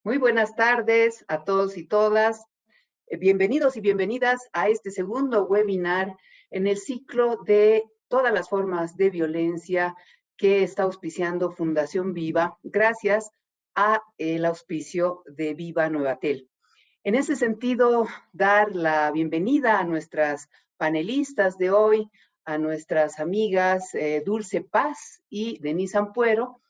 Muy buenas tardes a todos y todas. Bienvenidos y bienvenidas a este segundo webinar en el ciclo de todas las formas de violencia que está auspiciando Fundación Viva, gracias a el auspicio de Viva Nuevatel. En ese sentido, dar la bienvenida a nuestras panelistas de hoy, a nuestras amigas Dulce Paz y Denise Ampuero,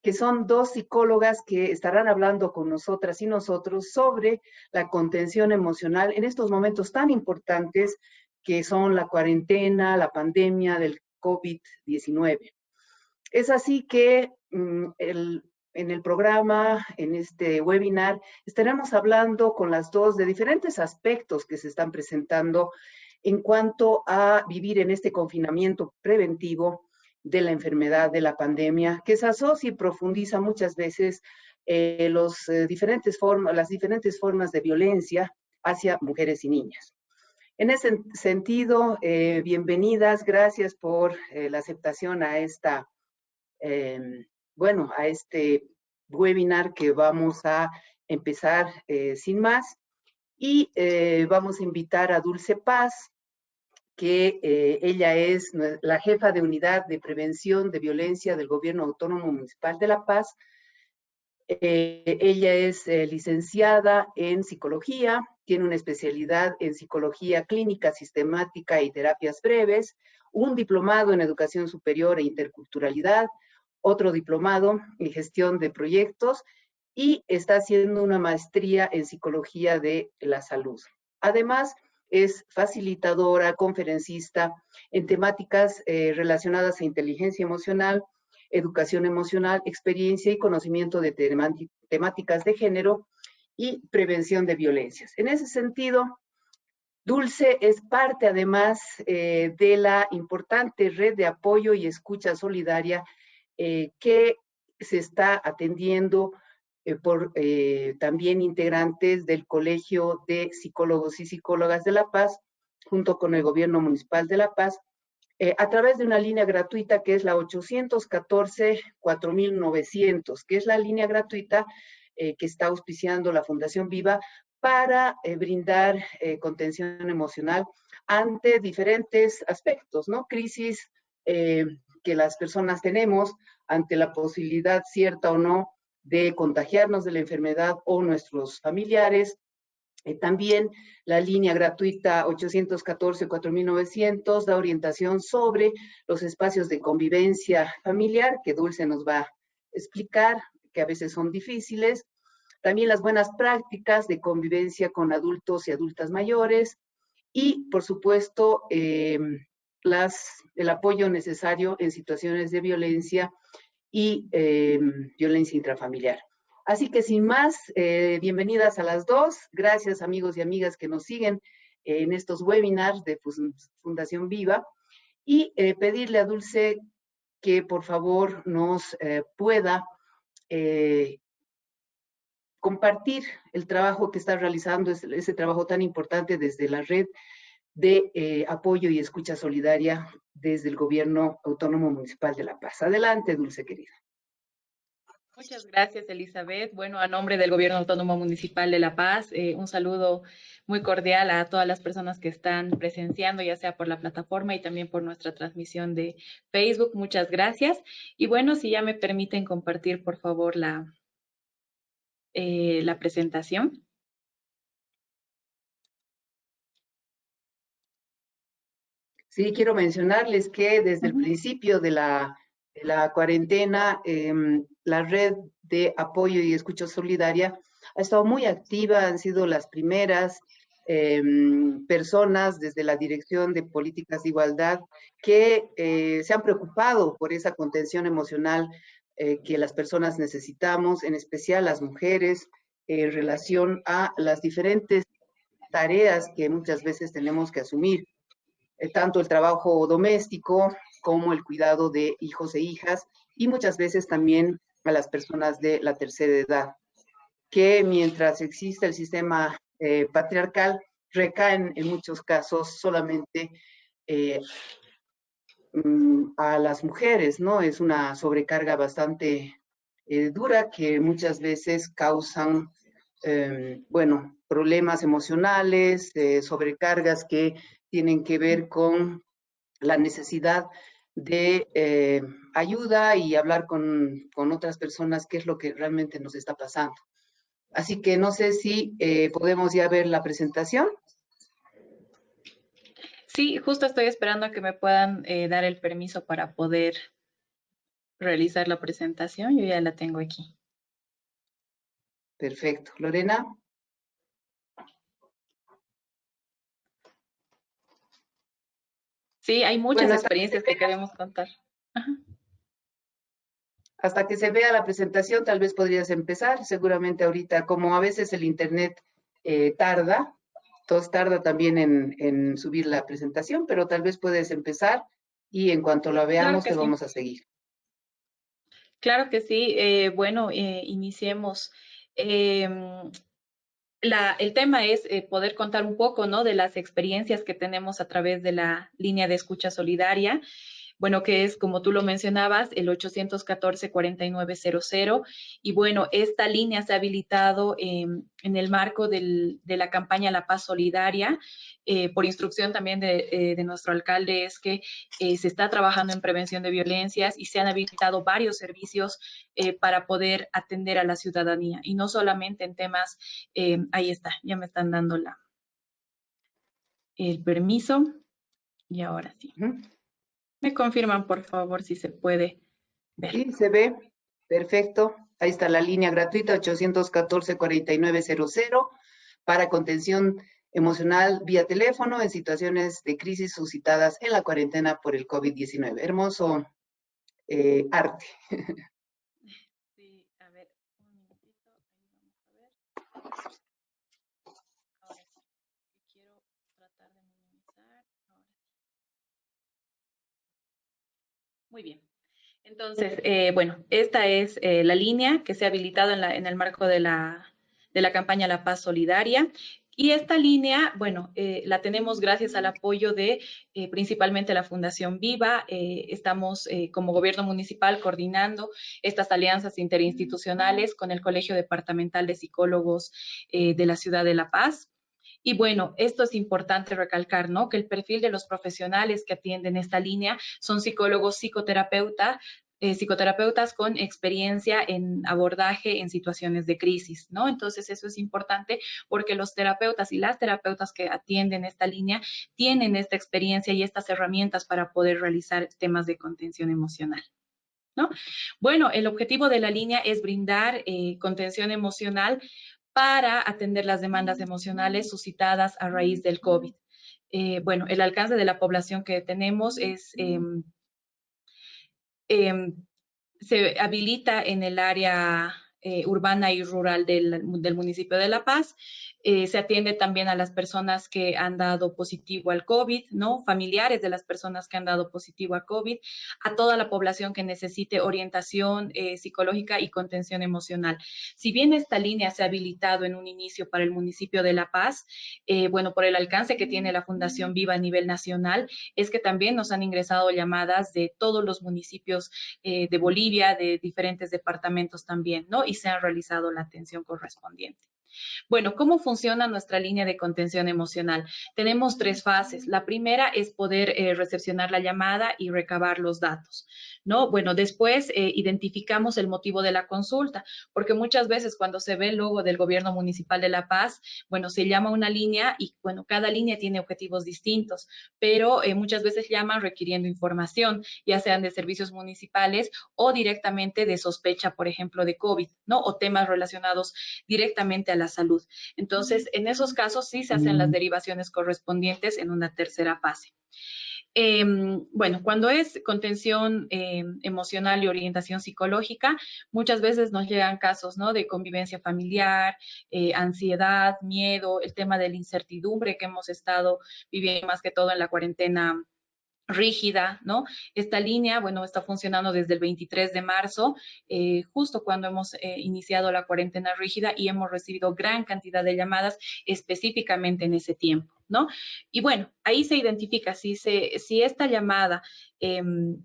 que son dos psicólogas que estarán hablando con nosotras y nosotros sobre la contención emocional en estos momentos tan importantes que son la cuarentena, la pandemia del COVID-19. Es así que en el programa, en este webinar, estaremos hablando con las dos de diferentes aspectos que se están presentando en cuanto a vivir en este confinamiento preventivo de la enfermedad de la pandemia, que se asocia y profundiza muchas veces las diferentes formas de violencia hacia mujeres y niñas. En ese sentido, bienvenidas, gracias por la aceptación a esta, a este webinar que vamos a empezar sin más. Y vamos a invitar a Dulce Paz, que ella es la jefa de unidad de prevención de violencia del Gobierno Autónomo Municipal de La Paz. Ella es licenciada en psicología, tiene una especialidad en psicología clínica, sistemática y terapias breves, un diplomado en educación superior e interculturalidad, otro diplomado en gestión de proyectos y está haciendo una maestría en psicología de la salud. Además, es facilitadora, conferencista en temáticas relacionadas a inteligencia emocional, educación emocional, experiencia y conocimiento de temáticas de género y prevención de violencias. En ese sentido, Dulce es parte además de la importante red de apoyo y escucha solidaria que se está atendiendo por también integrantes del Colegio de Psicólogos y Psicólogas de La Paz, junto con el Gobierno Municipal de La Paz, a través de una línea gratuita que es la 814-4900, que es la línea gratuita que está auspiciando la Fundación Viva para brindar contención emocional ante diferentes aspectos, ¿no? Crisis que las personas tenemos ante la posibilidad cierta o no de contagiarnos de la enfermedad o nuestros familiares. También la línea gratuita 814-4900 da orientación sobre los espacios de convivencia familiar, que Dulce nos va a explicar, que a veces son difíciles. También las buenas prácticas de convivencia con adultos y adultas mayores. Y, por supuesto, el apoyo necesario en situaciones de violencia y violencia intrafamiliar. Así que sin más, bienvenidas a las dos. Gracias amigos y amigas que nos siguen en estos webinars de Fundación Viva. Y pedirle a Dulce que por favor nos pueda compartir el trabajo que está realizando, ese trabajo tan importante desde la red de apoyo y escucha solidaria desde el Gobierno Autónomo Municipal de La Paz. Adelante, Dulce, querida. Muchas gracias, Elizabeth. Bueno, a nombre del Gobierno Autónomo Municipal de La Paz, un saludo muy cordial a todas las personas que están presenciando, ya sea por la plataforma y también por nuestra transmisión de Facebook. Muchas gracias. Y bueno, si ya me permiten compartir, por favor, la presentación. Sí, quiero mencionarles que desde el principio de la cuarentena, la red de apoyo y escucha solidaria ha estado muy activa, han sido las primeras personas desde la Dirección de Políticas de Igualdad que se han preocupado por esa contención emocional que las personas necesitamos, en especial las mujeres, en relación a las diferentes tareas que muchas veces tenemos que asumir. Tanto el trabajo doméstico como el cuidado de hijos e hijas y muchas veces también a las personas de la tercera edad, que mientras existe el sistema patriarcal, recaen en muchos casos solamente a las mujeres, ¿no? Es una sobrecarga bastante dura que muchas veces causan bueno, problemas emocionales, sobrecargas que tienen que ver con la necesidad de ayuda y hablar con otras personas qué es lo que realmente nos está pasando. Así que no sé si podemos ya ver la presentación. Sí, justo estoy esperando a que me puedan dar el permiso para poder realizar la presentación. Yo ya la tengo aquí. Perfecto. Lorena. Sí, hay muchas Bueno, experiencias que queremos contar. Ajá. hasta que se vea la presentación, tal vez podrías empezar. Seguramente ahorita, como a veces el internet tarda, entonces tarda también en subir la presentación, pero tal vez puedes empezar y en cuanto la Claro veamos que te sí. vamos a seguir. Claro que sí. Bueno, iniciemos. Em, el tema es poder contar un poco, ¿no? De las experiencias que tenemos a través de la línea de escucha solidaria. Bueno, que es, como tú lo mencionabas, el 814-4900. Y bueno, esta línea se ha habilitado en el marco de la campaña La Paz Solidaria, por instrucción también de nuestro alcalde, es que se está trabajando en prevención de violencias y se han habilitado varios servicios para poder atender a la ciudadanía. Y no solamente en temas, ahí está, ya me están dando el permiso. Y ahora sí. Ujú. Me confirman, por favor, si se puede ver. Sí, se ve. Perfecto. Ahí está la línea gratuita 814-4900 para contención emocional vía teléfono en situaciones de crisis suscitadas en la cuarentena por el COVID-19. Hermoso arte. Sí, a ver, un minutito, ahí vamos a ver. Ahora sí, quiero tratar de minimizar. Ahora sí. Muy bien. Entonces, bueno, esta es la línea que se ha habilitado en el marco de la campaña La Paz Solidaria. Y esta línea, bueno, la tenemos gracias al apoyo de principalmente la Fundación Viva. Estamos como gobierno municipal coordinando estas alianzas interinstitucionales con el Colegio Departamental de Psicólogos de la ciudad de La Paz. Y bueno, esto es importante recalcar, ¿no? Que el perfil de los profesionales que atienden esta línea son psicólogos, psicoterapeutas con experiencia en abordaje en situaciones de crisis, ¿no? Entonces, eso es importante porque los terapeutas y las terapeutas que atienden esta línea tienen esta experiencia y estas herramientas para poder realizar temas de contención emocional. ¿No? Bueno, el objetivo de la línea es brindar contención emocional para atender las demandas emocionales suscitadas a raíz del COVID. Bueno, el alcance de la población que tenemos eh, se habilita en el área urbana y rural del municipio de La Paz. Se atiende también a las personas que han dado positivo al COVID, ¿no? Familiares de las personas que han dado positivo a COVID, a toda la población que necesite orientación psicológica y contención emocional. Si bien esta línea se ha habilitado en un inicio para el municipio de La Paz, bueno, por el alcance que tiene la Fundación Viva a nivel nacional, es que también nos han ingresado llamadas de todos los municipios de Bolivia, de diferentes departamentos también, ¿no? Y se ha realizado la atención correspondiente. Bueno, ¿cómo funciona nuestra línea de contención emocional? Tenemos tres fases. La primera es poder recepcionar la llamada y recabar los datos, ¿no? Bueno, después identificamos el motivo de la consulta, porque muchas veces cuando se ve el logo del Gobierno Municipal de La Paz, bueno, se llama una línea y, bueno, cada línea tiene objetivos distintos, pero muchas veces llaman requiriendo información, ya sean de servicios municipales o directamente de sospecha, por ejemplo, de COVID, ¿no? O temas relacionados directamente a la salud. Entonces, en esos casos sí se hacen las derivaciones correspondientes en una tercera fase. Bueno, cuando es contención emocional y orientación psicológica, muchas veces nos llegan casos, ¿no? De convivencia familiar, ansiedad, miedo, el tema de la incertidumbre que hemos estado viviendo más que todo en la cuarentena rígida, ¿no? Esta línea, bueno, está funcionando desde el 23 de marzo, justo cuando hemos iniciado la cuarentena rígida y hemos recibido gran cantidad de llamadas específicamente en ese tiempo. ¿no? Y bueno, ahí se identifica si esta llamada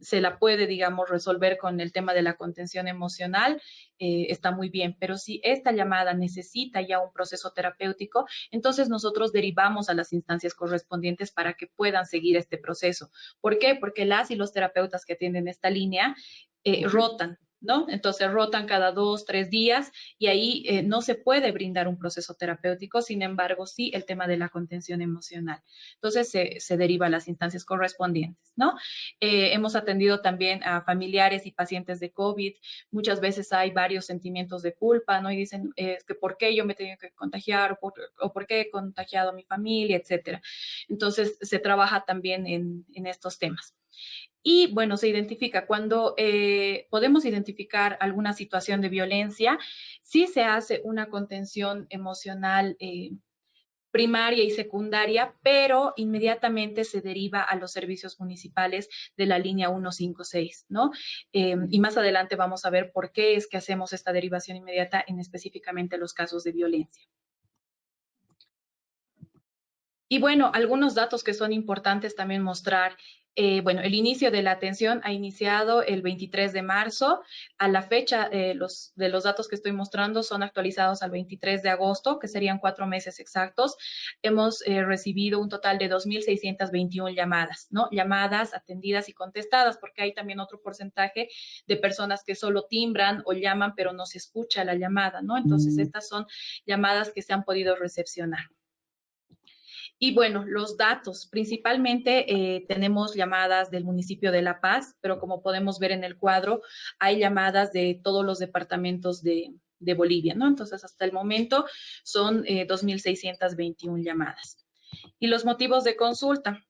se la puede, digamos, resolver con el tema de la contención emocional, está muy bien, pero si esta llamada necesita ya un proceso terapéutico, entonces nosotros derivamos a las instancias correspondientes para que puedan seguir este proceso. ¿Por qué? Porque las y los terapeutas que atienden esta línea rotan, ¿no? Entonces rotan cada 2, 3 días y ahí no se puede brindar un proceso terapéutico, sin embargo, sí el tema de la contención emocional. Entonces se deriva a las instancias correspondientes, ¿no? Hemos atendido también a familiares y pacientes de COVID. Muchas veces hay varios sentimientos de culpa, ¿no? Y dicen, es que ¿por qué yo me he tenido que contagiar? O ¿por qué he contagiado a mi familia? Etcétera. Entonces se trabaja también en estos temas. Y bueno, se identifica cuando podemos identificar alguna situación de violencia, sí se hace una contención emocional primaria y secundaria, pero inmediatamente se deriva a los servicios municipales de la línea 156, ¿no? Y más adelante vamos a ver por qué es que hacemos esta derivación inmediata en específicamente los casos de violencia. Y bueno, algunos datos que son importantes también mostrar. Bueno, el inicio de la atención ha iniciado el 23 de marzo. A la fecha, los datos que estoy mostrando son actualizados al 23 de agosto, que serían 4 meses exactos. Hemos recibido un total de 2.621 llamadas, ¿no? Llamadas atendidas y contestadas, porque hay también otro porcentaje de personas que solo timbran o llaman, pero no se escucha la llamada, ¿no? Entonces, estas son llamadas que se han podido recepcionar. Y bueno, los datos, principalmente tenemos llamadas del municipio de La Paz, pero como podemos ver en el cuadro, hay llamadas de todos los departamentos de Bolivia, ¿no? Entonces, hasta el momento son 2.621 llamadas. Y los motivos de consulta.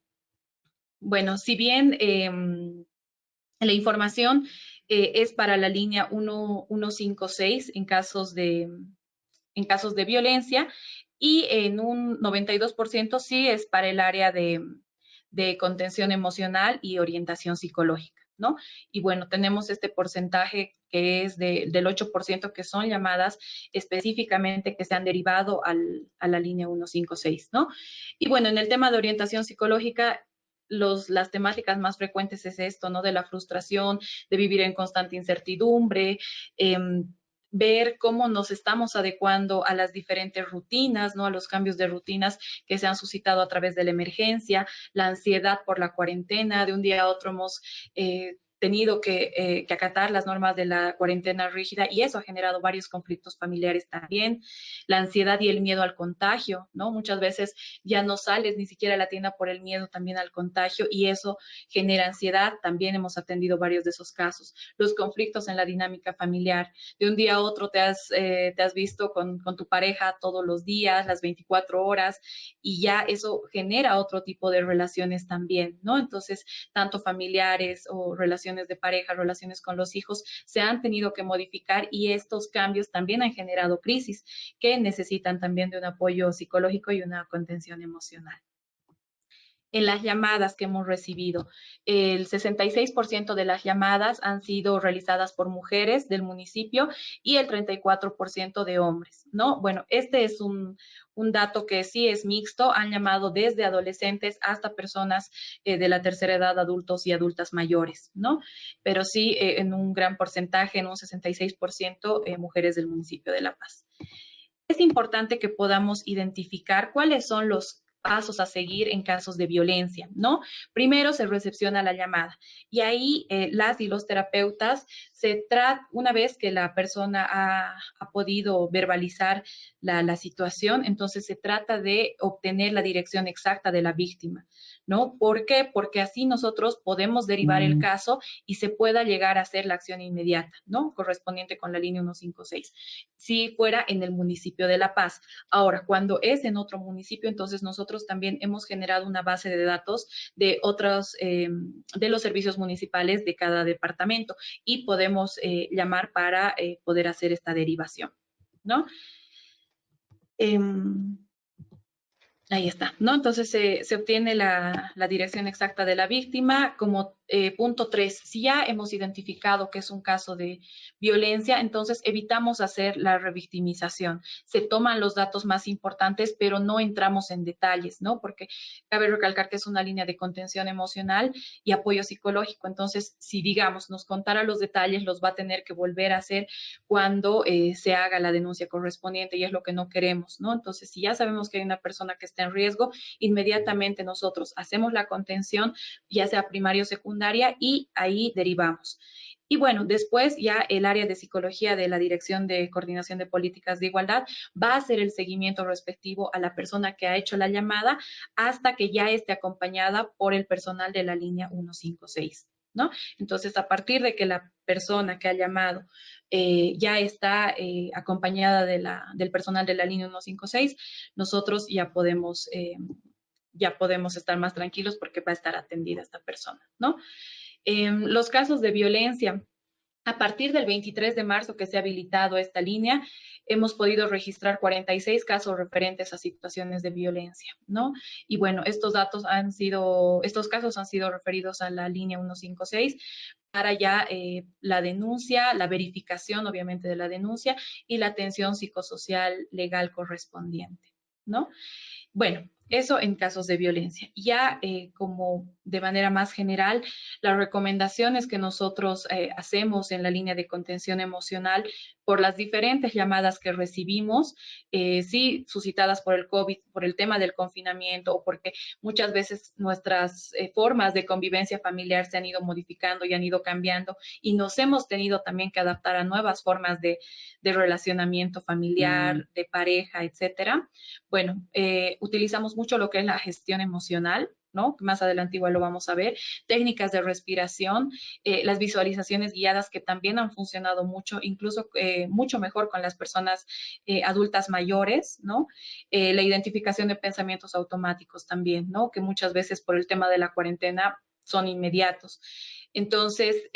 Bueno, si bien la información es para la línea 156 en casos de violencia y en un 92% sí es para el área de contención emocional y orientación psicológica, ¿no? Y bueno, tenemos este porcentaje que es del 8% que son llamadas específicamente que se han derivado a la línea 156, ¿no? Y bueno, en el tema de orientación psicológica, las temáticas más frecuentes es esto, ¿no? De la frustración, de vivir en constante incertidumbre, ver cómo nos estamos adecuando a las diferentes rutinas, ¿no? A los cambios de rutinas que se han suscitado a través de la emergencia, la ansiedad por la cuarentena, de un día a otro hemos tenido que acatar las normas de la cuarentena rígida y eso ha generado varios conflictos familiares también, la ansiedad y el miedo al contagio, ¿no? Muchas veces ya no sales ni siquiera a la tienda por el miedo también al contagio y eso genera ansiedad, también hemos atendido varios de esos casos, los conflictos en la dinámica familiar, de un día a otro te has visto con tu pareja todos los días, las 24 horas, y ya eso genera otro tipo de relaciones también, ¿no? Entonces, tanto familiares o relaciones de pareja, relaciones con los hijos, se han tenido que modificar y estos cambios también han generado crisis que necesitan también de un apoyo psicológico y una contención emocional. En las llamadas que hemos recibido. El 66% de las llamadas han sido realizadas por mujeres del municipio y el 34% de hombres, ¿no? Bueno, este es un dato que sí es mixto. Han llamado desde adolescentes hasta personas de la tercera edad, adultos y adultas mayores, ¿no? Pero sí en un gran porcentaje, en un 66%, mujeres del municipio de La Paz. Es importante que podamos identificar cuáles son los pasos a seguir en casos de violencia, ¿no? Primero se recepciona la llamada y ahí las y los terapeutas una vez que la persona ha podido verbalizar la situación, entonces se trata de obtener la dirección exacta de la víctima, ¿no? ¿Por qué? Porque así nosotros podemos derivar el caso y se pueda llegar a hacer la acción inmediata, ¿no? Correspondiente con la línea 156, si fuera en el municipio de La Paz. Ahora, cuando es en otro municipio, entonces nosotros también hemos generado una base de datos de otros, de los servicios municipales de cada departamento y podemos llamar para poder hacer esta derivación, ¿no? Ahí está, ¿no? Entonces se obtiene la dirección exacta de la víctima. Como punto 3, si ya hemos identificado que es un caso de violencia, entonces evitamos hacer la revictimización. Se toman los datos más importantes, pero no entramos en detalles, ¿no? Porque cabe recalcar que es una línea de contención emocional y apoyo psicológico. Entonces, si digamos, nos contara los detalles, los va a tener que volver a hacer cuando se haga la denuncia correspondiente y es lo que no queremos, ¿no? Entonces, si ya sabemos que hay una persona que está en riesgo, inmediatamente nosotros hacemos la contención, ya sea primaria o secundaria, y ahí derivamos. Y bueno, después ya el área de psicología de la Dirección de Coordinación de Políticas de Igualdad va a hacer el seguimiento respectivo a la persona que ha hecho la llamada hasta que ya esté acompañada por el personal de la línea 156, ¿no? Entonces, a partir de que la persona que ha llamado ya está acompañada del personal de la línea 156, nosotros ya podemos estar más tranquilos porque va a estar atendida esta persona, ¿no? Los casos de violencia. A partir del 23 de marzo que se ha habilitado esta línea, hemos podido registrar 46 casos referentes a situaciones de violencia, ¿no? Y bueno, estos casos han sido referidos a la línea 156 para ya la denuncia, la verificación obviamente de la denuncia y la atención psicosocial legal correspondiente, ¿no? Bueno, eso en casos de violencia. Ya como de manera más general, las recomendaciones que nosotros hacemos en la línea de contención emocional por las diferentes llamadas que recibimos, sí suscitadas por el COVID, por el tema del confinamiento o porque muchas veces nuestras formas de convivencia familiar se han ido modificando y han ido cambiando y nos hemos tenido también que adaptar a nuevas formas de relacionamiento familiar, de pareja, etcétera. Bueno, utilizamos mucho lo que es la gestión emocional, ¿no? Más adelante igual lo vamos a ver. Técnicas de respiración, las visualizaciones guiadas que también han funcionado mucho, incluso mucho mejor con las personas adultas mayores, ¿no? La identificación de pensamientos automáticos también, ¿no? Que muchas veces por el tema de la cuarentena son inmediatos. Entonces,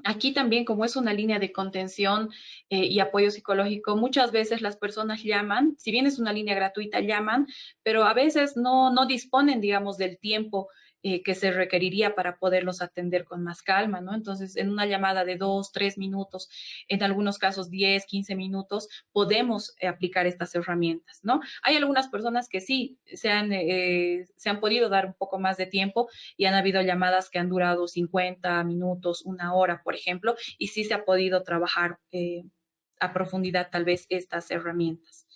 aquí también, como es una línea de contención y apoyo psicológico, muchas veces las personas llaman, si bien es una línea gratuita, llaman, pero a veces no disponen, digamos, del tiempo que se requeriría para poderlos atender con más calma, ¿no? Entonces, en una llamada de 2, 3 minutos, en algunos casos 10, 15 minutos, podemos aplicar estas herramientas, ¿no? Hay algunas personas que sí se han podido dar un poco más de tiempo y han habido llamadas que han durado 50 minutos, 1 hora, por ejemplo, y sí se ha podido trabajar a profundidad tal vez estas herramientas.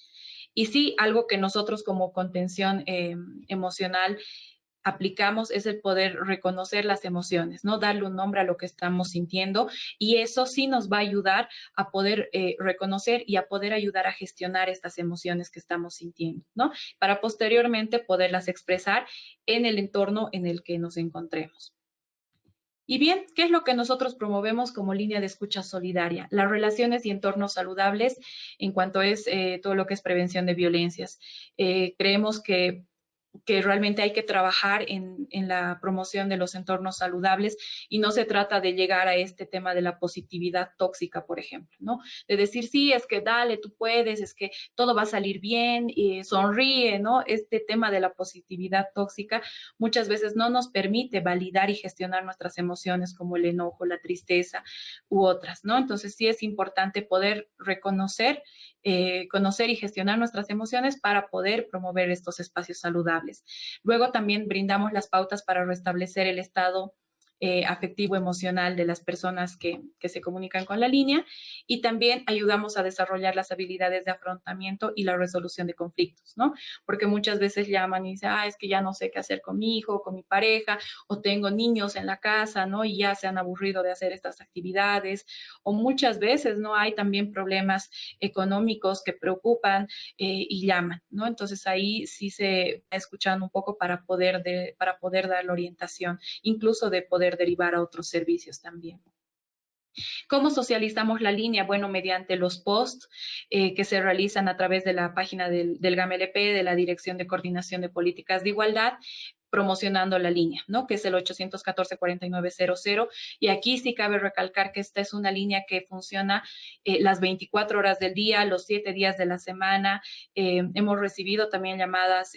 Y sí, algo que nosotros como contención emocional aplicamos es el poder reconocer las emociones, ¿no? Darle un nombre a lo que estamos sintiendo y eso sí nos va a ayudar a poder reconocer y a poder ayudar a gestionar estas emociones que estamos sintiendo, ¿no? Para posteriormente poderlas expresar en el entorno en el que nos encontremos. Y bien, ¿qué es lo que nosotros promovemos como línea de escucha solidaria? Las relaciones y entornos saludables en cuanto es todo lo que es prevención de violencias. Creemos que realmente hay que trabajar en la promoción de los entornos saludables y no se trata de llegar a este tema de la positividad tóxica, por ejemplo, ¿no? De decir, sí, es que dale, tú puedes, es que todo va a salir bien, y sonríe, ¿no? Este tema de la positividad tóxica muchas veces no nos permite validar y gestionar nuestras emociones como el enojo, la tristeza u otras, ¿no? Entonces sí es importante poder reconocer conocer y gestionar nuestras emociones para poder promover estos espacios saludables. Luego también brindamos las pautas para restablecer el estado afectivo emocional de las personas que se comunican con la línea y también ayudamos a desarrollar las habilidades de afrontamiento y la resolución de conflictos, ¿no? Porque muchas veces llaman y dicen, es que ya no sé qué hacer con mi hijo, con mi pareja, o tengo niños en la casa, ¿no? Y ya se han aburrido de hacer estas actividades, o muchas veces, ¿no? Hay también problemas económicos que preocupan y llaman, ¿no? Entonces ahí sí se va escuchando un poco para poder dar la orientación, incluso de poder derivar a otros servicios también. ¿Cómo socializamos la línea? Bueno, mediante los posts que se realizan a través de la página del GAMLP, de la Dirección de Coordinación de Políticas de Igualdad, promocionando la línea, ¿no? Que es el 814-4900. Y aquí sí cabe recalcar que esta es una línea que funciona las 24 horas del día, los 7 días de la semana. Hemos recibido también llamadas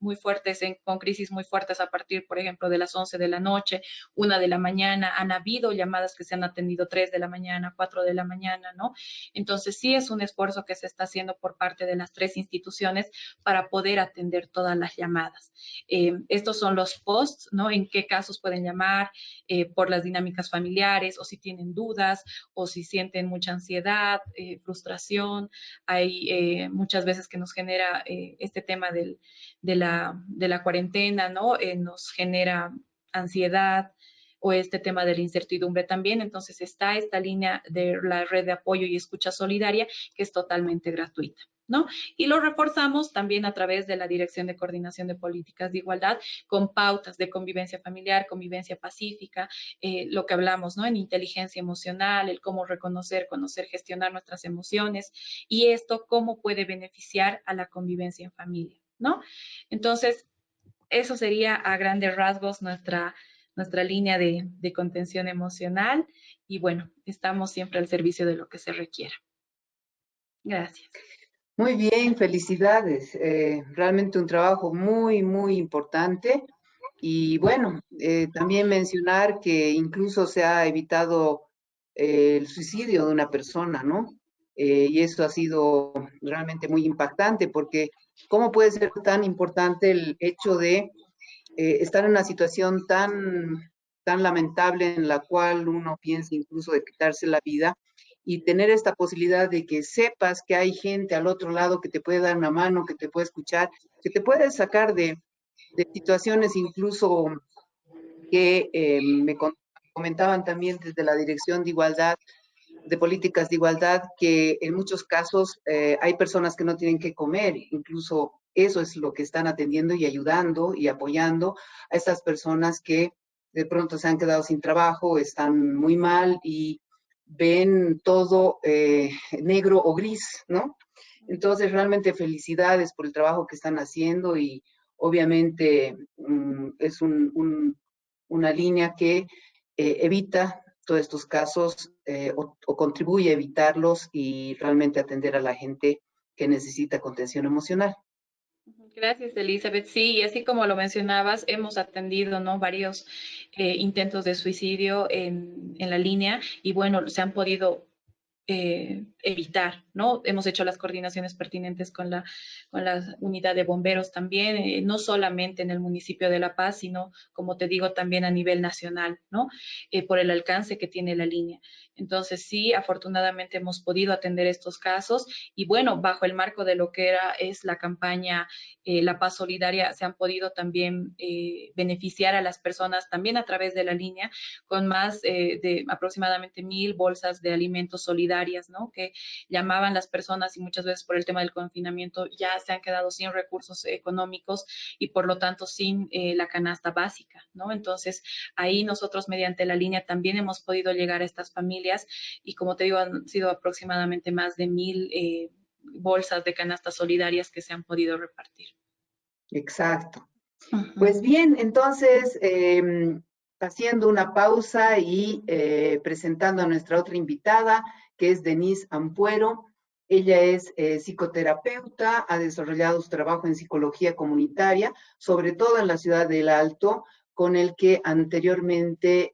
muy fuertes, con crisis muy fuertes a partir, por ejemplo, de las 11 de la noche, 1 de la mañana. Han habido llamadas que se han atendido 3 de la mañana, 4 de la mañana, ¿no? Entonces sí es un esfuerzo que se está haciendo por parte de las 3 instituciones para poder atender todas las llamadas. Estos son los posts, ¿no? En qué casos pueden llamar, por las dinámicas familiares, o si tienen dudas, o si sienten mucha ansiedad, frustración. Hay muchas veces que nos genera este tema de la cuarentena, ¿no? Nos genera ansiedad, o este tema de la incertidumbre también. Entonces está esta línea de la red de apoyo y escucha solidaria, que es totalmente gratuita, ¿no? Y lo reforzamos también a través de la Dirección de Coordinación de Políticas de Igualdad, con pautas de convivencia familiar, convivencia pacífica, lo que hablamos, ¿no? En inteligencia emocional, el cómo reconocer, conocer, gestionar nuestras emociones, y esto cómo puede beneficiar a la convivencia en familia, ¿no? Entonces, eso sería a grandes rasgos nuestra línea de contención emocional, y bueno, estamos siempre al servicio de lo que se requiera. Gracias. Muy bien, felicidades. Realmente un trabajo muy, muy importante. Y bueno, también mencionar que incluso se ha evitado el suicidio de una persona, ¿no? Y eso ha sido realmente muy impactante porque ¿cómo puede ser tan importante el hecho de estar en una situación tan lamentable en la cual uno piensa incluso de quitarse la vida y tener esta posibilidad de que sepas que hay gente al otro lado que te puede dar una mano, que te puede escuchar, que te puede sacar de situaciones incluso que comentaban también desde la Dirección de Igualdad, de Políticas de Igualdad, que en muchos casos hay personas que no tienen que comer, incluso eso es lo que están atendiendo y ayudando y apoyando a estas personas que de pronto se han quedado sin trabajo, están muy mal y ven todo negro o gris, ¿no? Entonces, realmente felicidades por el trabajo que están haciendo y obviamente es una línea que evita todos estos casos o contribuye a evitarlos y realmente atender a la gente que necesita contención emocional. Gracias, Elizabeth. Sí, y así como lo mencionabas, hemos atendido, ¿no? Varios intentos de suicidio en la línea, y bueno, se han podido evitar, ¿no? Hemos hecho las coordinaciones pertinentes con la unidad de bomberos también, no solamente en el municipio de La Paz, sino, como te digo, también a nivel nacional, ¿no? Por el alcance que tiene la línea. Entonces, sí, afortunadamente hemos podido atender estos casos, y bueno, bajo el marco de lo que es la campaña La Paz Solidaria, se han podido también beneficiar a las personas también a través de la línea, con más de aproximadamente 1,000 bolsas de alimentos solidarias, ¿no? Que llamaban las personas, y muchas veces por el tema del confinamiento ya se han quedado sin recursos económicos, y por lo tanto sin la canasta básica, ¿no? Entonces ahí nosotros mediante la línea también hemos podido llegar a estas familias, y como te digo, han sido aproximadamente más de 1,000 bolsas de canastas solidarias que se han podido repartir. Exacto. Ujú. Pues bien, entonces, haciendo una pausa y presentando a nuestra otra invitada, que es Denise Ampuero. Ella es psicoterapeuta, ha desarrollado su trabajo en psicología comunitaria, sobre todo en la ciudad del Alto, con el que anteriormente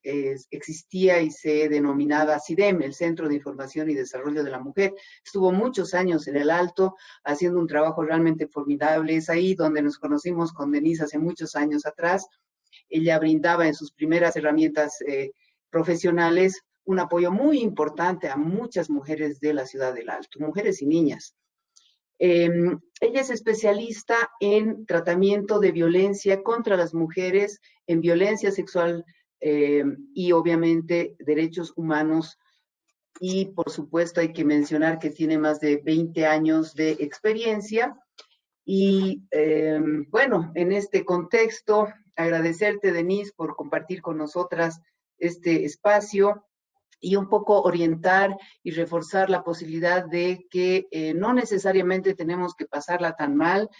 existía y se denominaba CIDEM, el Centro de Información y Desarrollo de la Mujer. Estuvo muchos años en el Alto haciendo un trabajo realmente formidable. Es ahí donde nos conocimos con Denise hace muchos años atrás. Ella brindaba en sus primeras herramientas profesionales un apoyo muy importante a muchas mujeres de la ciudad del Alto, mujeres y niñas. Ella es especialista en tratamiento de violencia contra las mujeres, en violencia sexual y obviamente derechos humanos. Y por supuesto hay que mencionar que tiene más de 20 años de experiencia. Y bueno, en este contexto, agradecerte, Denise, por compartir con nosotras este espacio y un poco orientar y reforzar la posibilidad de que no necesariamente tenemos que pasarla tan mal,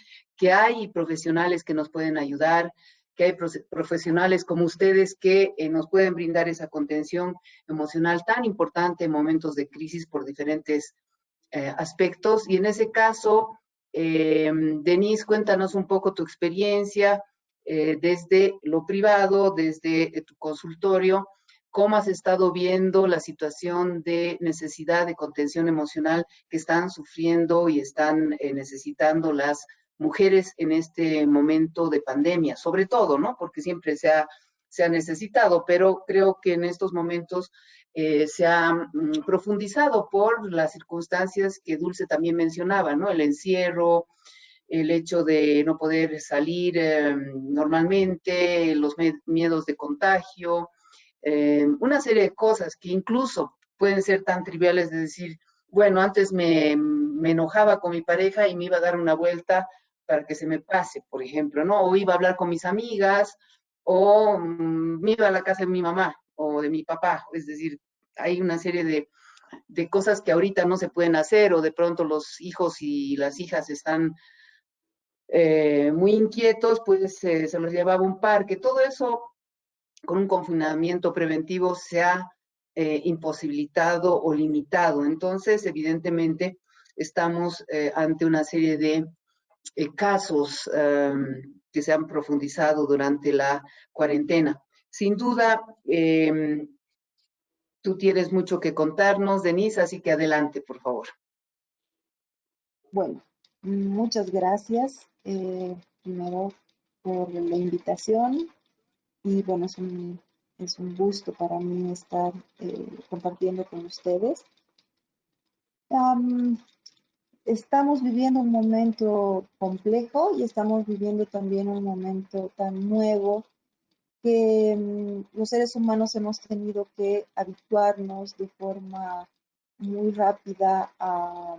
que hay profesionales que nos pueden ayudar, que hay profesionales como ustedes que nos pueden brindar esa contención emocional tan importante en momentos de crisis por diferentes aspectos. Y en ese caso, Denise, cuéntanos un poco tu experiencia desde lo privado, desde tu consultorio, cómo has estado viendo la situación de necesidad de contención emocional que están sufriendo y están necesitando las mujeres en este momento de pandemia, sobre todo, ¿no? Porque siempre se ha necesitado, pero creo que en estos momentos se ha profundizado por las circunstancias que Dulce también mencionaba, ¿no? El encierro, el hecho de no poder salir normalmente, los miedos de contagio, una serie de cosas que incluso pueden ser tan triviales de decir, bueno, antes me enojaba con mi pareja y me iba a dar una vuelta para que se me pase, por ejemplo, ¿no? O iba a hablar con mis amigas, o me iba a la casa de mi mamá o de mi papá, es decir, hay una serie de cosas que ahorita no se pueden hacer, o de pronto los hijos y las hijas están muy inquietos, pues se los llevaba a un parque. Todo eso con un confinamiento preventivo se ha imposibilitado o limitado. Entonces, evidentemente, estamos ante una serie de casos que se han profundizado durante la cuarentena. Sin duda, tú tienes mucho que contarnos, Denise, así que adelante, por favor. Bueno, muchas gracias primero por la invitación y bueno, es un gusto para mí estar compartiendo con ustedes. Estamos viviendo un momento complejo y estamos viviendo también un momento tan nuevo que los seres humanos hemos tenido que habituarnos de forma muy rápida a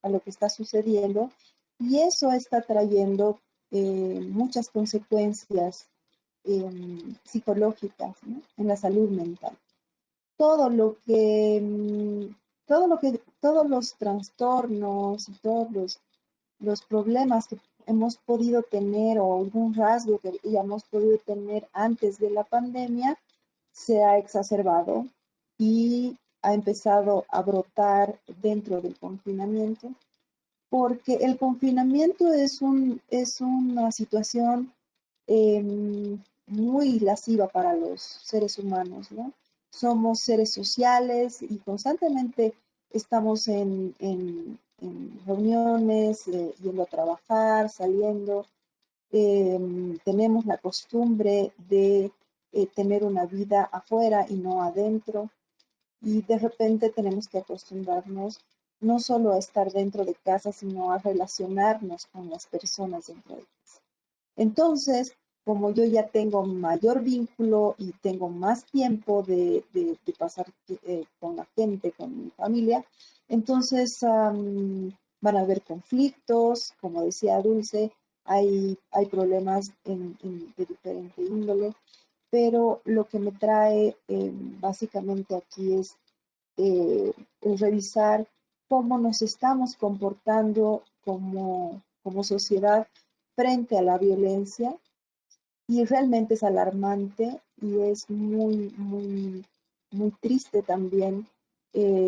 lo que está sucediendo y eso está trayendo muchas consecuencias psicológicas, ¿no? En la salud mental. Todo lo que, todos los trastornos y todos los problemas que hemos podido tener o algún rasgo que hayamos podido tener antes de la pandemia se ha exacerbado y ha empezado a brotar dentro del confinamiento, porque el confinamiento es una situación muy lasciva para los seres humanos, ¿no? Somos seres sociales y constantemente estamos en reuniones, yendo a trabajar, saliendo. Tenemos la costumbre de tener una vida afuera y no adentro. Y de repente tenemos que acostumbrarnos no solo a estar dentro de casa, sino a relacionarnos con las personas dentro de casa. Entonces, como yo ya tengo mayor vínculo y tengo más tiempo de pasar con la gente, con mi familia, entonces van a haber conflictos, como decía Dulce, hay problemas de diferente índole, pero lo que me trae básicamente aquí es revisar cómo nos estamos comportando como sociedad frente a la violencia y realmente es alarmante y es muy triste también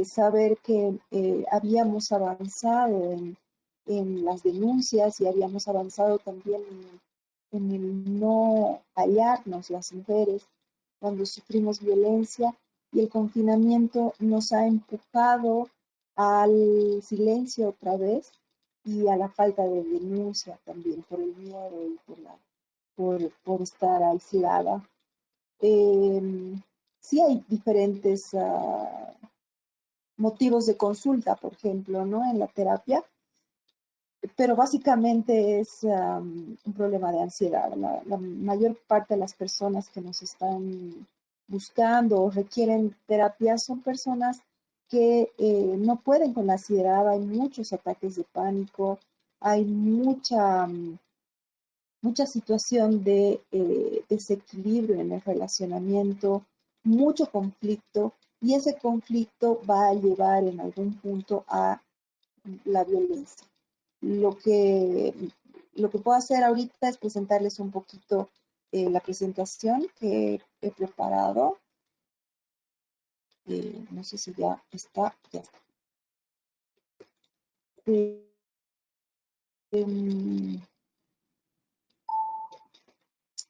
saber que habíamos avanzado en las denuncias y habíamos avanzado también en el no hallarnos las mujeres cuando sufrimos violencia y el confinamiento nos ha empujado al silencio otra vez y a la falta de denuncia también por el miedo y por estar aislada. Sí hay diferentes motivos de consulta, por ejemplo, ¿no? En la terapia, pero básicamente es un problema de ansiedad. La mayor parte de las personas que nos están buscando o requieren terapia son personas que no pueden con la ansiedad, hay muchos ataques de pánico, hay mucha situación de desequilibrio en el relacionamiento, mucho conflicto, y ese conflicto va a llevar en algún punto a la violencia. Lo que lo que puedo hacer ahorita es presentarles un poquito la presentación que he preparado. No sé si ya está.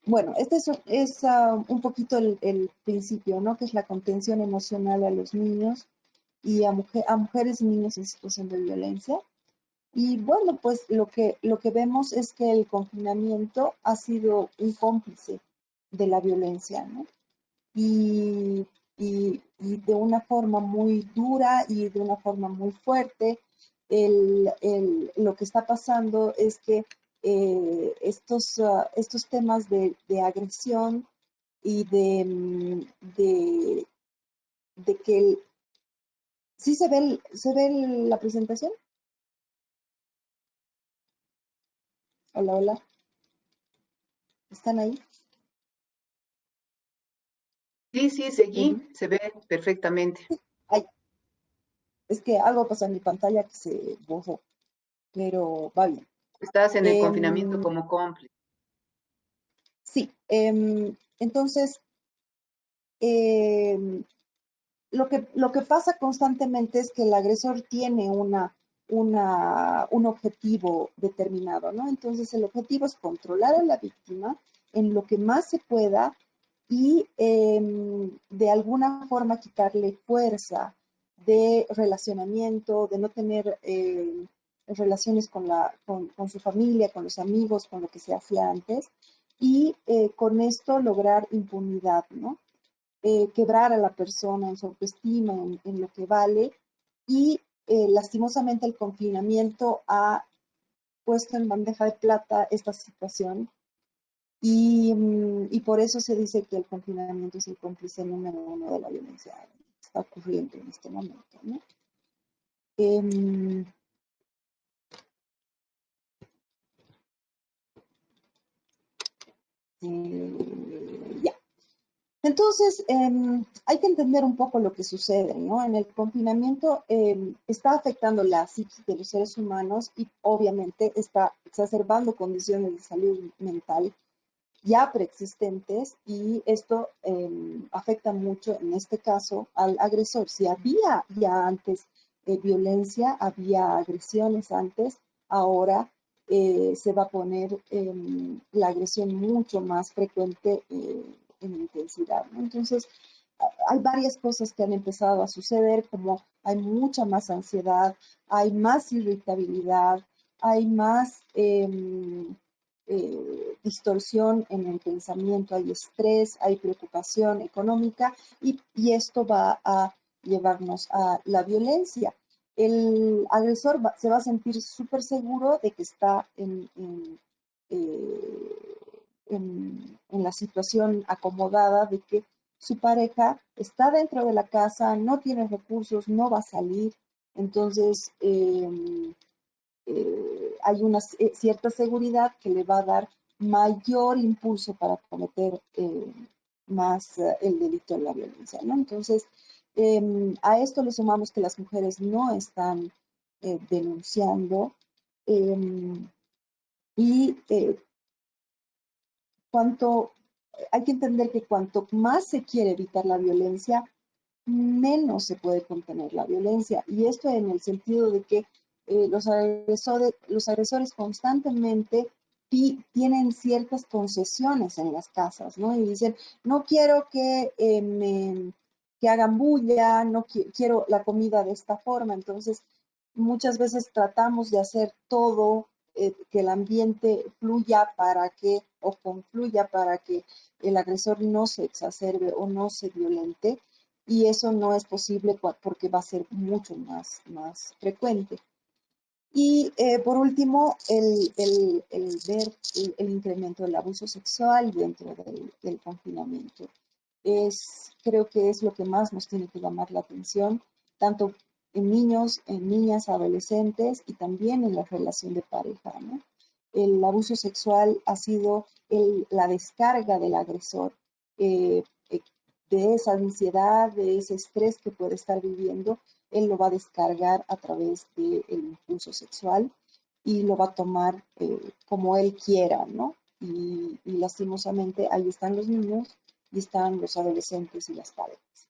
Bueno, este es un poquito el principio, ¿no? Que es la contención emocional a los niños y a mujeres y niños en situación de violencia. Y bueno, pues lo que vemos es que el confinamiento ha sido un cómplice de la violencia, ¿no? Y, y de una forma muy dura y de una forma muy fuerte, lo que está pasando es que estos temas de agresión y de que ¿sí se ve la presentación? Hola, hola, ¿están ahí? Sí, sí, seguí, Ujú. se ve perfectamente. Ay, es que algo pasó en mi pantalla que se borró, pero va bien. Estás en el confinamiento Em, como cómplice. sí, entonces, em, lo que pasa constantemente es que el agresor tiene un objetivo determinado, ¿no? Entonces, el objetivo es controlar a la víctima en lo que más se pueda y de alguna forma quitarle fuerza de relacionamiento, de no tener relaciones con su familia, con los amigos, con lo que se hacía antes, y con esto lograr impunidad, ¿no? Quebrar a la persona en su autoestima, en lo que vale, y lastimosamente el confinamiento ha puesto en bandeja de plata esta situación y por eso se dice que el confinamiento es el cómplice número uno de la violencia que está ocurriendo en este momento, ¿no? Em, ya. Entonces, hay que entender un poco lo que sucede, ¿no? En el confinamiento está afectando la psiquis de los seres humanos y obviamente está exacerbando condiciones de salud mental ya preexistentes y esto afecta mucho, en este caso, al agresor. Si había ya antes violencia, había agresiones antes, ahora se va a poner la agresión mucho más frecuente en intensidad, ¿no? Entonces, hay varias cosas que han empezado a suceder, como hay mucha más ansiedad, hay más irritabilidad, hay más distorsión en el pensamiento, hay estrés, hay preocupación económica y esto va a llevarnos a la violencia. El agresor se va a sentir súper seguro de que está en la situación acomodada de que su pareja está dentro de la casa, no tiene recursos, no va a salir. Entonces, hay una cierta seguridad que le va a dar mayor impulso para cometer más el delito de la violencia, ¿no? Entonces, a esto le sumamos que las mujeres no están denunciando y hay que entender que cuanto más se quiere evitar la violencia, menos se puede contener la violencia. Y esto en el sentido de que los agresores constantemente tienen ciertas concesiones en las casas, ¿no? Y dicen, no quiero que hagan bulla, no quiero la comida de esta forma. Entonces, muchas veces tratamos de hacer todo, que el ambiente fluya para que, o confluya para que el agresor no se exacerbe o no se violente y eso no es posible porque va a ser mucho más frecuente. Y por último, el ver el incremento del abuso sexual dentro del confinamiento. Creo que es lo que más nos tiene que llamar la atención, tanto en niños, en niñas, adolescentes y también en la relación de pareja, ¿no? El abuso sexual ha sido la descarga del agresor eh, eh, de esa ansiedad, de ese estrés que puede estar viviendo, él lo va a descargar a través del impulso sexual y lo va a tomar como él quiera, ¿no? Y lastimosamente ahí están los niños y están los adolescentes y las parejas.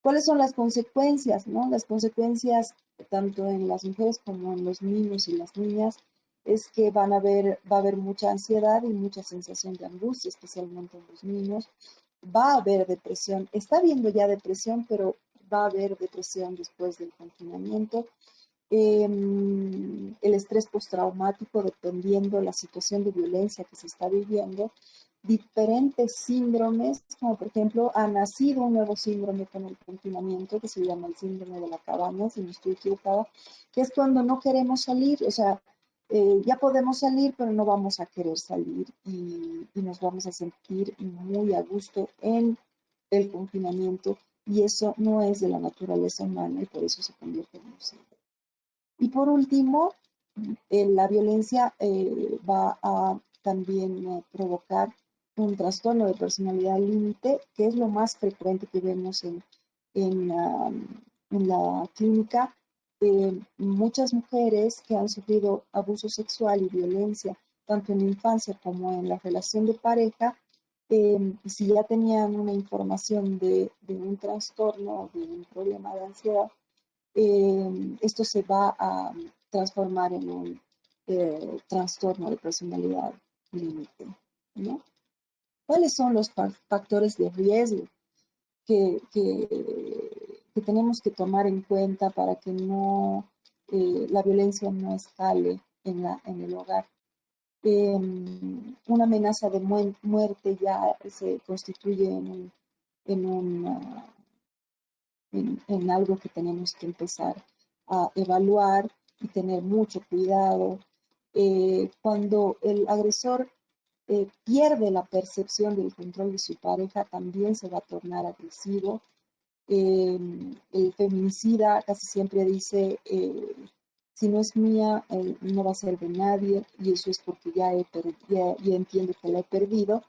¿Cuáles son las consecuencias, no? Las consecuencias, tanto en las mujeres como en los niños y las niñas, es que va a haber mucha ansiedad y mucha sensación de angustia, especialmente en los niños. Va a haber depresión. Está habiendo ya depresión, pero va a haber depresión después del confinamiento. El estrés postraumático, dependiendo de la situación de violencia que se está viviendo, diferentes síndromes, como por ejemplo, ha nacido un nuevo síndrome con el confinamiento que se llama el síndrome de la cabaña, si no estoy equivocada, que es cuando no queremos salir, o sea, ya podemos salir, pero no vamos a querer salir y nos vamos a sentir muy a gusto en el confinamiento y eso no es de la naturaleza humana y por eso se convierte en un síndrome. Y por último, la violencia va a también provocar un trastorno de personalidad límite, que es lo más frecuente que vemos en la clínica. Muchas mujeres que han sufrido abuso sexual y violencia, tanto en la infancia como en la relación de pareja, si ya tenían una información de un trastorno, de un problema de ansiedad, esto se va a transformar en un trastorno de personalidad límite, ¿no? ¿Cuáles son los factores de riesgo que tenemos que tomar en cuenta para que no, la violencia no escale en el hogar? Una amenaza de muerte ya se constituye en un en algo que tenemos que empezar a evaluar y tener mucho cuidado. Cuando el agresor pierde la percepción del control de su pareja, también se va a tornar agresivo. El feminicida casi siempre dice, si no es mía, no va a ser de nadie, y eso es porque ya entiendo que la he perdido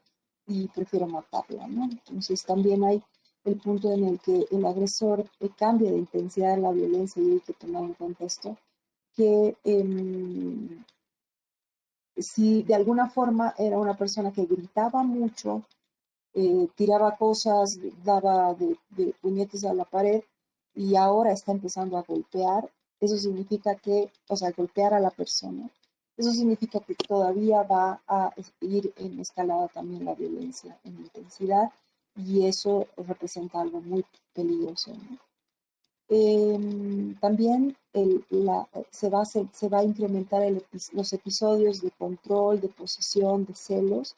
y prefiero matarla, ¿no? Entonces también hay el punto en el que el agresor cambia de intensidad la violencia y hay que tomar en cuenta esto, que si de alguna forma era una persona que gritaba mucho, tiraba cosas, daba de puñetes a la pared y ahora está empezando a golpear, eso significa que, o sea, golpear a la persona, eso significa que todavía va a ir en escalada también la violencia en intensidad y eso representa algo muy peligroso, ¿no? También se va a incrementar los episodios de control, de posesión, de celos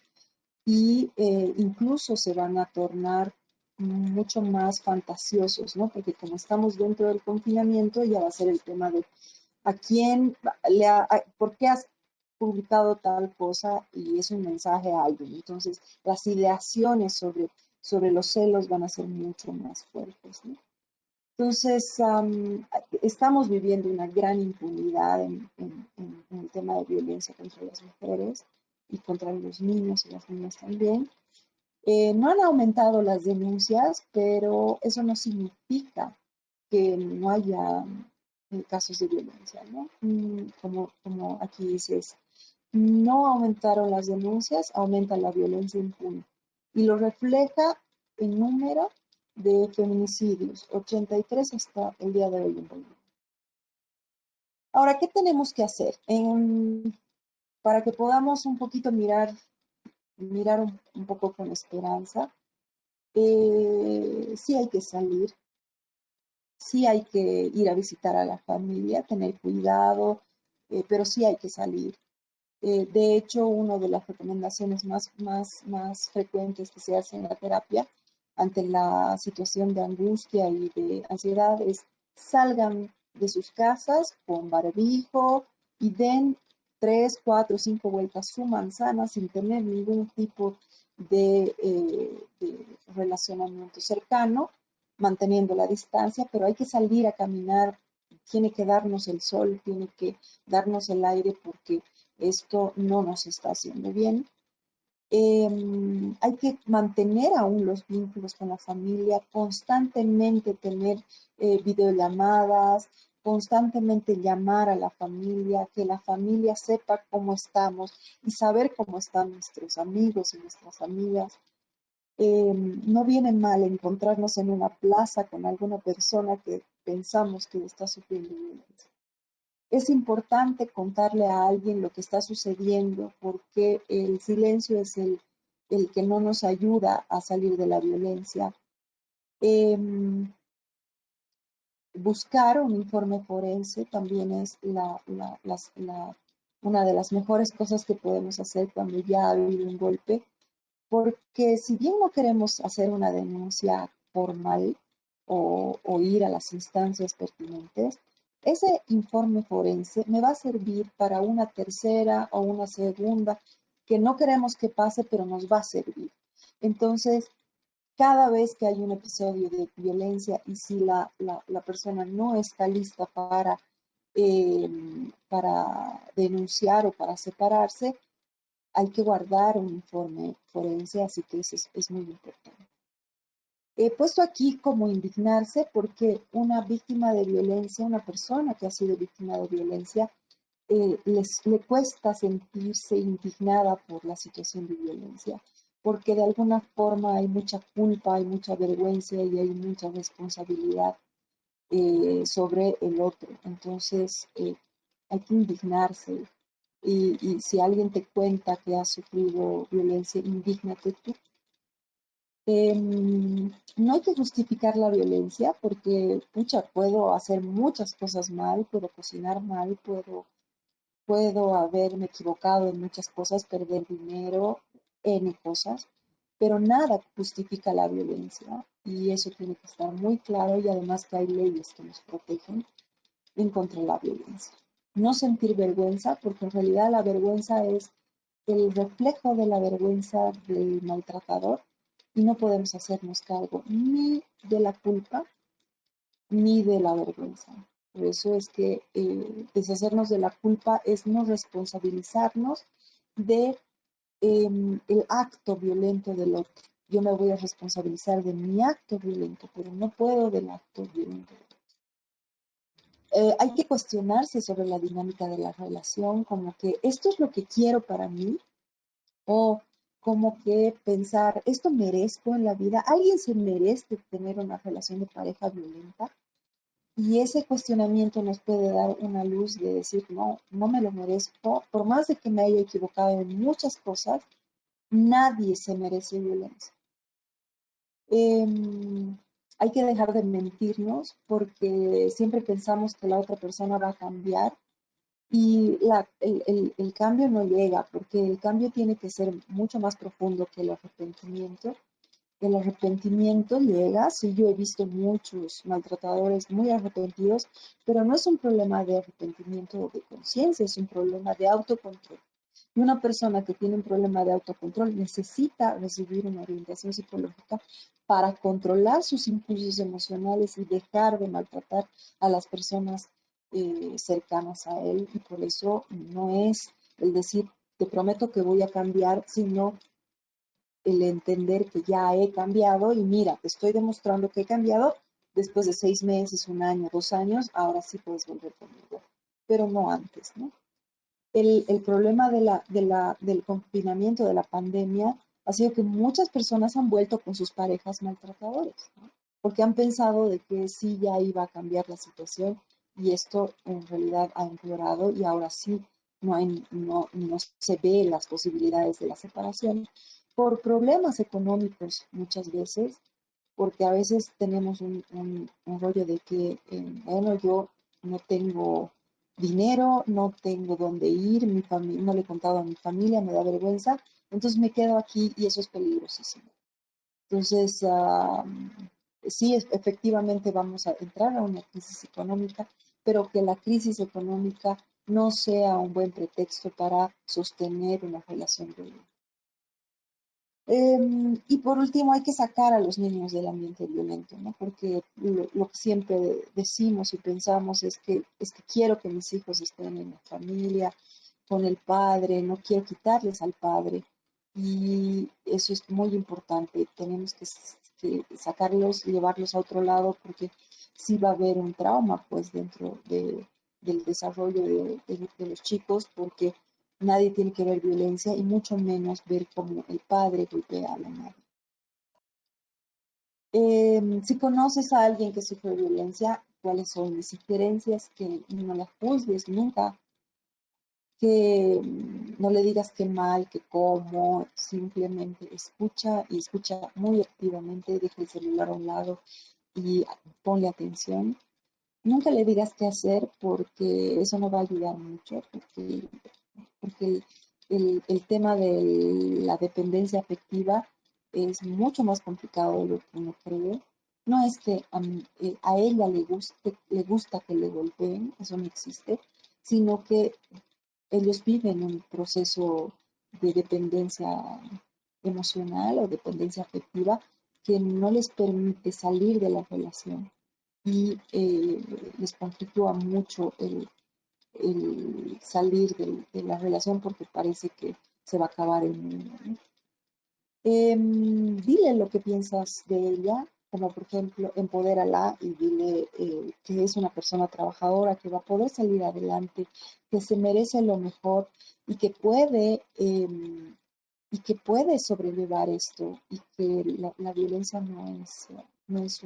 y incluso se van a tornar mucho más fantasiosos, ¿no? Porque como estamos dentro del confinamiento, ya va a ser el tema de a quién, por qué has publicado tal cosa y es un mensaje a alguien. Entonces, las ideaciones sobre los celos van a ser mucho más fuertes, ¿no? Entonces, estamos viviendo una gran impunidad en el tema de violencia contra las mujeres y contra los niños y las niñas también. No han aumentado las denuncias, pero eso no significa que no haya casos de violencia, ¿no? Como aquí dices, no aumentaron las denuncias, aumenta la violencia impune. Y lo refleja el número de feminicidios, 83 hasta el día de hoy en Bolivia. Ahora, ¿qué tenemos que hacer? Para que podamos un poquito mirar un poco con esperanza, sí hay que salir, sí hay que ir a visitar a la familia, tener cuidado, pero sí hay que salir. De hecho, una de las recomendaciones más frecuentes que se hace en la terapia ante la situación de angustia y de ansiedad es salgan de sus casas con barbijo y den 3, 4, 5 vueltas su manzana sin tener ningún tipo de relacionamiento cercano, manteniendo la distancia, pero hay que salir a caminar, tiene que darnos el sol, tiene que darnos el aire porque esto no nos está haciendo bien. Hay que mantener aún los vínculos con la familia, constantemente tener videollamadas, constantemente llamar a la familia, que la familia sepa cómo estamos y saber cómo están nuestros amigos y nuestras amigas. No viene mal encontrarnos en una plaza con alguna persona que pensamos que está sufriendo violencia. Es importante contarle a alguien lo que está sucediendo porque el silencio es el que no nos ayuda a salir de la violencia. Buscar un informe forense también es una de las mejores cosas que podemos hacer cuando ya ha habido un golpe, porque si bien no queremos hacer una denuncia formal o ir a las instancias pertinentes, ese informe forense me va a servir para una tercera o una segunda que no queremos que pase, pero nos va a servir. Entonces, cada vez que hay un episodio de violencia y si la persona no está lista para denunciar o para separarse, hay que guardar un informe forense, así que eso es muy importante. He puesto aquí como indignarse porque una víctima de violencia, una persona que ha sido víctima de violencia, le cuesta sentirse indignada por la situación de violencia, porque de alguna forma hay mucha culpa, hay mucha vergüenza y hay mucha responsabilidad sobre el otro. Entonces, hay que indignarse. Y si alguien te cuenta que ha sufrido violencia, indígnate tú. No hay que justificar la violencia porque, pucha, puedo hacer muchas cosas mal, puedo cocinar mal, puedo haberme equivocado en muchas cosas, perder dinero, N cosas, pero nada justifica la violencia y eso tiene que estar muy claro y además que hay leyes que nos protegen en contra de la violencia. No sentir vergüenza, porque en realidad la vergüenza es el reflejo de la vergüenza del maltratador y no podemos hacernos cargo ni de la culpa ni de la vergüenza. Por eso es que deshacernos de la culpa es no responsabilizarnos de el acto violento del otro. Yo me voy a responsabilizar de mi acto violento, pero no puedo del acto violento del otro. Hay que cuestionarse sobre la dinámica de la relación, como que esto es lo que quiero para mí, o como que pensar, esto merezco en la vida, alguien se merece tener una relación de pareja violenta, y ese cuestionamiento nos puede dar una luz de decir, no, no me lo merezco, por más de que me haya equivocado en muchas cosas, nadie se merece violencia. Hay que dejar de mentirnos porque siempre pensamos que la otra persona va a cambiar y el cambio no llega porque el cambio tiene que ser mucho más profundo que el arrepentimiento. El arrepentimiento llega, sí, yo he visto muchos maltratadores muy arrepentidos, pero no es un problema de arrepentimiento o de conciencia, es un problema de autocontrol. Y una persona que tiene un problema de autocontrol necesita recibir una orientación psicológica para controlar sus impulsos emocionales y dejar de maltratar a las personas cercanas a él. Y por eso no es el decir, te prometo que voy a cambiar, sino el entender que ya he cambiado y mira, te estoy demostrando que he cambiado después de 6 meses, 1 año, 2 años, ahora sí puedes volver conmigo, pero no antes, ¿no? El problema del confinamiento, de la pandemia, ha sido que muchas personas han vuelto con sus parejas maltratadores, ¿no? Porque han pensado de que sí ya iba a cambiar la situación y esto en realidad ha empeorado y ahora sí no se ve las posibilidades de la separación por problemas económicos muchas veces, porque a veces tenemos un rollo de que, bueno, yo no tengo dinero, no tengo dónde ir, no le he contado a mi familia, me da vergüenza, entonces me quedo aquí y eso es peligrosísimo. Entonces, sí, efectivamente vamos a entrar a una crisis económica, pero que la crisis económica no sea un buen pretexto para sostener una relación violenta. Y por último, hay que sacar a los niños del ambiente violento, ¿no? Porque lo que siempre decimos y pensamos es que quiero que mis hijos estén en la familia, con el padre, no quiero quitarles al padre. Y eso es muy importante. Tenemos que sacarlos, llevarlos a otro lado, porque sí va a haber un trauma pues dentro del desarrollo de los chicos, porque nadie tiene que ver violencia y mucho menos ver cómo el padre golpea a la madre. Si conoces a alguien que sufre violencia, ¿cuáles son mis sugerencias? Que no la juzgues nunca, que no le digas qué mal, que cómo, simplemente escucha y escucha muy activamente, deja el celular a un lado y ponle atención. Nunca le digas qué hacer porque eso no va a ayudar mucho, porque el tema de la dependencia afectiva es mucho más complicado de lo que uno cree. No es que a ella le gusta que le golpeen, eso no existe, sino que ellos viven un proceso de dependencia emocional o dependencia afectiva que no les permite salir de la relación y les conflictúa mucho el salir de la relación porque parece que se va a acabar el mundo, ¿no? Dile lo que piensas de ella, como por ejemplo, empodérala y dile que es una persona trabajadora, que va a poder salir adelante, que se merece lo mejor y que puede sobrellevar esto y que la violencia no es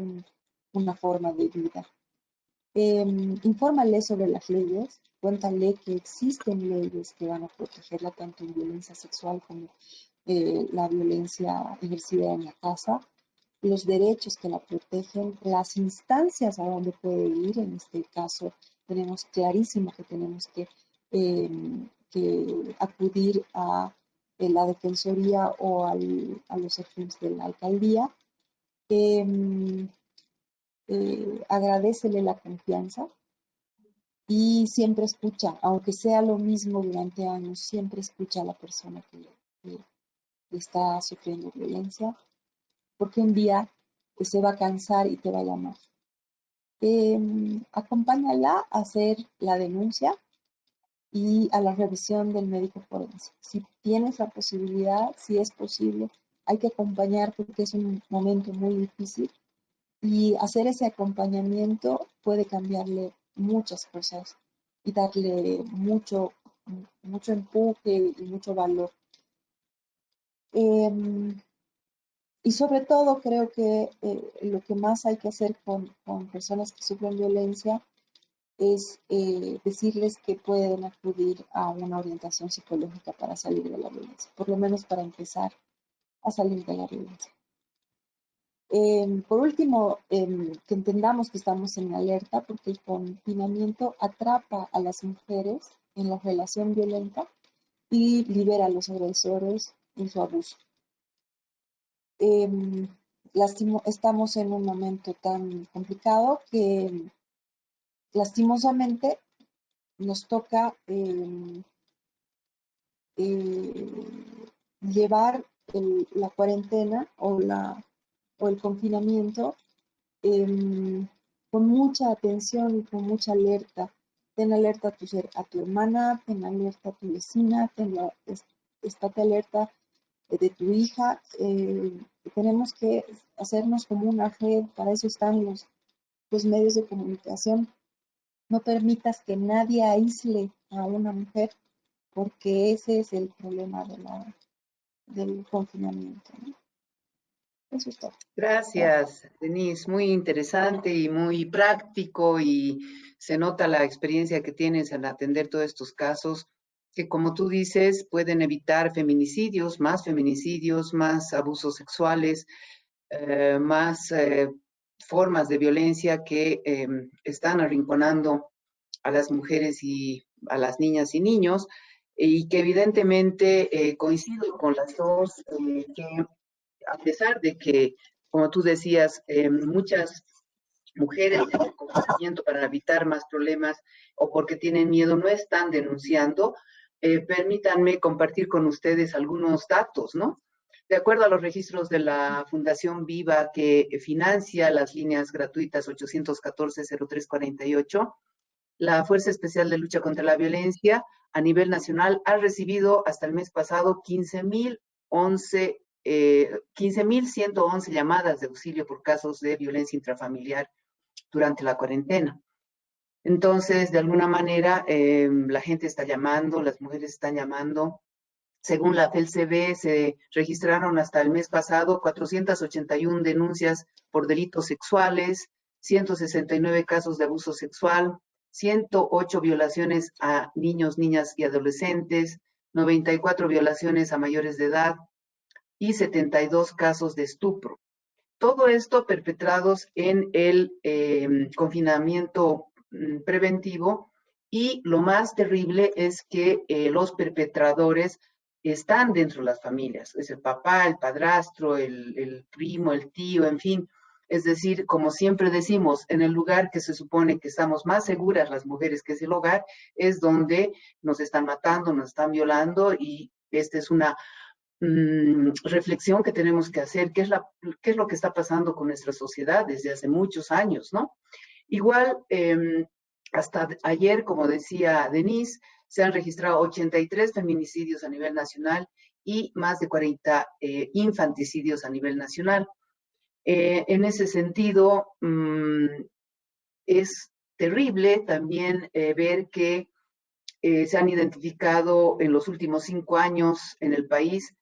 una forma de vida. Infórmale sobre las leyes, cuéntale que existen leyes que van a protegerla tanto en violencia sexual como la violencia ejercida en la casa, los derechos que la protegen, las instancias a donde puede ir. En este caso, tenemos clarísimo que tenemos que acudir a la Defensoría o a los servicios de la alcaldía. Eh, Agradecele la confianza y siempre escucha, aunque sea lo mismo durante años, siempre escucha a la persona que está sufriendo violencia, porque un día se va a cansar y te va a llamar. Acompáñala a hacer la denuncia y a la revisión del médico forense. Si tienes la posibilidad, si es posible, hay que acompañar porque es un momento muy difícil y hacer ese acompañamiento puede cambiarle muchas cosas y darle mucho empuje y mucho valor. Y sobre todo creo que lo que más hay que hacer con personas que sufren violencia es decirles que pueden acudir a una orientación psicológica para salir de la violencia, por lo menos para empezar a salir de la violencia. Por último, que entendamos que estamos en alerta porque el confinamiento atrapa a las mujeres en la relación violenta y libera a los agresores en su abuso. Estamos en un momento tan complicado que lastimosamente nos toca llevar la cuarentena o el confinamiento con mucha atención y con mucha alerta. Ten alerta a tu hermana, ten alerta a tu vecina, estate alerta de tu hija. Tenemos que hacernos como una red, para eso están los medios de comunicación. No permitas que nadie aísle a una mujer, porque ese es el problema del confinamiento, ¿no? Eso es todo. Gracias, Denise. Muy interesante y muy práctico y se nota la experiencia que tienes al atender todos estos casos que, como tú dices, pueden evitar feminicidios, más abusos sexuales, más formas de violencia que están arrinconando a las mujeres y a las niñas y niños, y que evidentemente coincido con las dos, que a pesar de que, como tú decías, muchas mujeres tienen confinamiento para evitar más problemas o porque tienen miedo, no están denunciando, permítanme compartir con ustedes algunos datos, ¿no? De acuerdo a los registros de la Fundación Viva, que financia las líneas gratuitas 814-0348, la Fuerza Especial de Lucha contra la Violencia a nivel nacional ha recibido hasta el mes pasado 15.111 llamadas de auxilio por casos de violencia intrafamiliar durante la cuarentena. Entonces, de alguna manera, la gente está llamando, las mujeres están llamando. Según la FELCB, se registraron hasta el mes pasado 481 denuncias por delitos sexuales, 169 casos de abuso sexual, 108 violaciones a niños, niñas y adolescentes, 94 violaciones a mayores de edad y 72 casos de estupro. Todo esto perpetrados en el confinamiento preventivo, y lo más terrible es que los perpetradores están dentro de las familias. Es el papá, el padrastro, el primo, el tío, en fin. Es decir, como siempre decimos, en el lugar que se supone que estamos más seguras las mujeres, que es el hogar, es donde nos están matando, nos están violando, y esta es una reflexión que tenemos que hacer. ¿Qué es lo que está pasando con nuestra sociedad desde hace muchos años, ¿no? Igual, hasta ayer, como decía Denise, se han registrado 83 feminicidios a nivel nacional y más de 40 infanticidios a nivel nacional. En ese sentido, es terrible también ver que se han identificado en los últimos 5 años en el país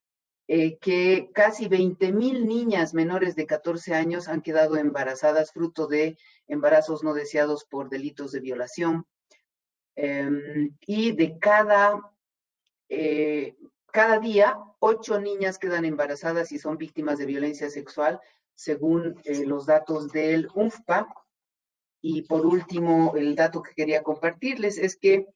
que casi 20,000 niñas menores de 14 años han quedado embarazadas fruto de embarazos no deseados por delitos de violación. Y de cada día, 8 niñas quedan embarazadas y son víctimas de violencia sexual, según los datos del UNFPA. Y por último, el dato que quería compartirles es que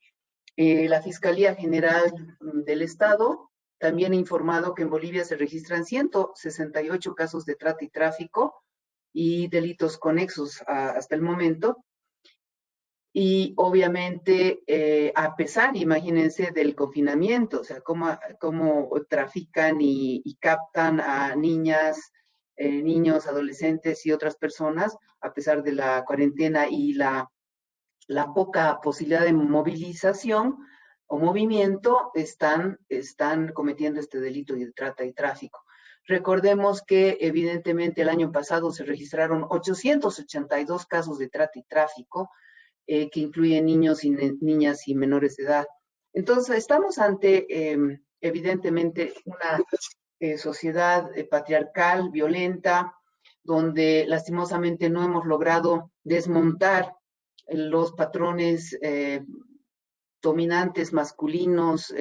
la Fiscalía General del Estado también ha informado que en Bolivia se registran 168 casos de trata y tráfico y delitos conexos hasta el momento. Y obviamente, a pesar, imagínense, del confinamiento, o sea, cómo trafican y captan a niñas, niños, adolescentes y otras personas, a pesar de la cuarentena y la poca posibilidad de movilización o movimiento, están cometiendo este delito de trata y tráfico. Recordemos que evidentemente el año pasado se registraron 882 casos de trata y tráfico, que incluyen niños y niñas y menores de edad. Entonces, estamos ante, evidentemente, una sociedad patriarcal, violenta, donde lastimosamente no hemos logrado desmontar los patrones dominantes masculinos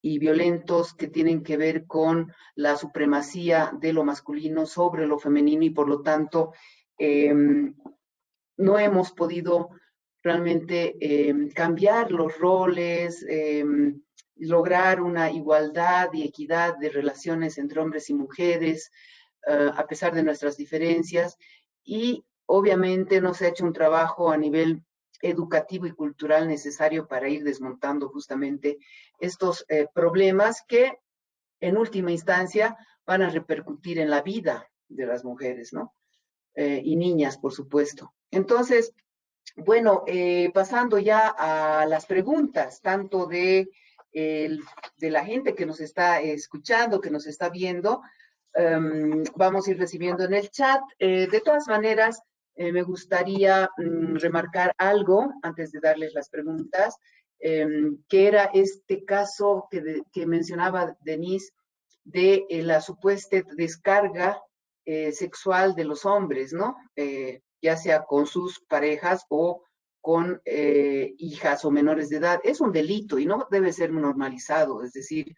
y violentos que tienen que ver con la supremacía de lo masculino sobre lo femenino, y por lo tanto no hemos podido realmente cambiar los roles, lograr una igualdad y equidad de relaciones entre hombres y mujeres, a pesar de nuestras diferencias. Y obviamente no se ha hecho un trabajo a nivel educativo y cultural necesario para ir desmontando justamente estos problemas que en última instancia van a repercutir en la vida de las mujeres, ¿no? Y niñas, por supuesto. Entonces, bueno, pasando ya a las preguntas, tanto de la gente que nos está escuchando, que nos está viendo, vamos a ir recibiendo en el chat. De todas maneras, me gustaría remarcar algo antes de darles las preguntas, que era este caso que mencionaba Denise, de la supuesta descarga sexual de los hombres, ¿no? Ya sea con sus parejas o con hijas o menores de edad. Es un delito y no debe ser normalizado. Es decir,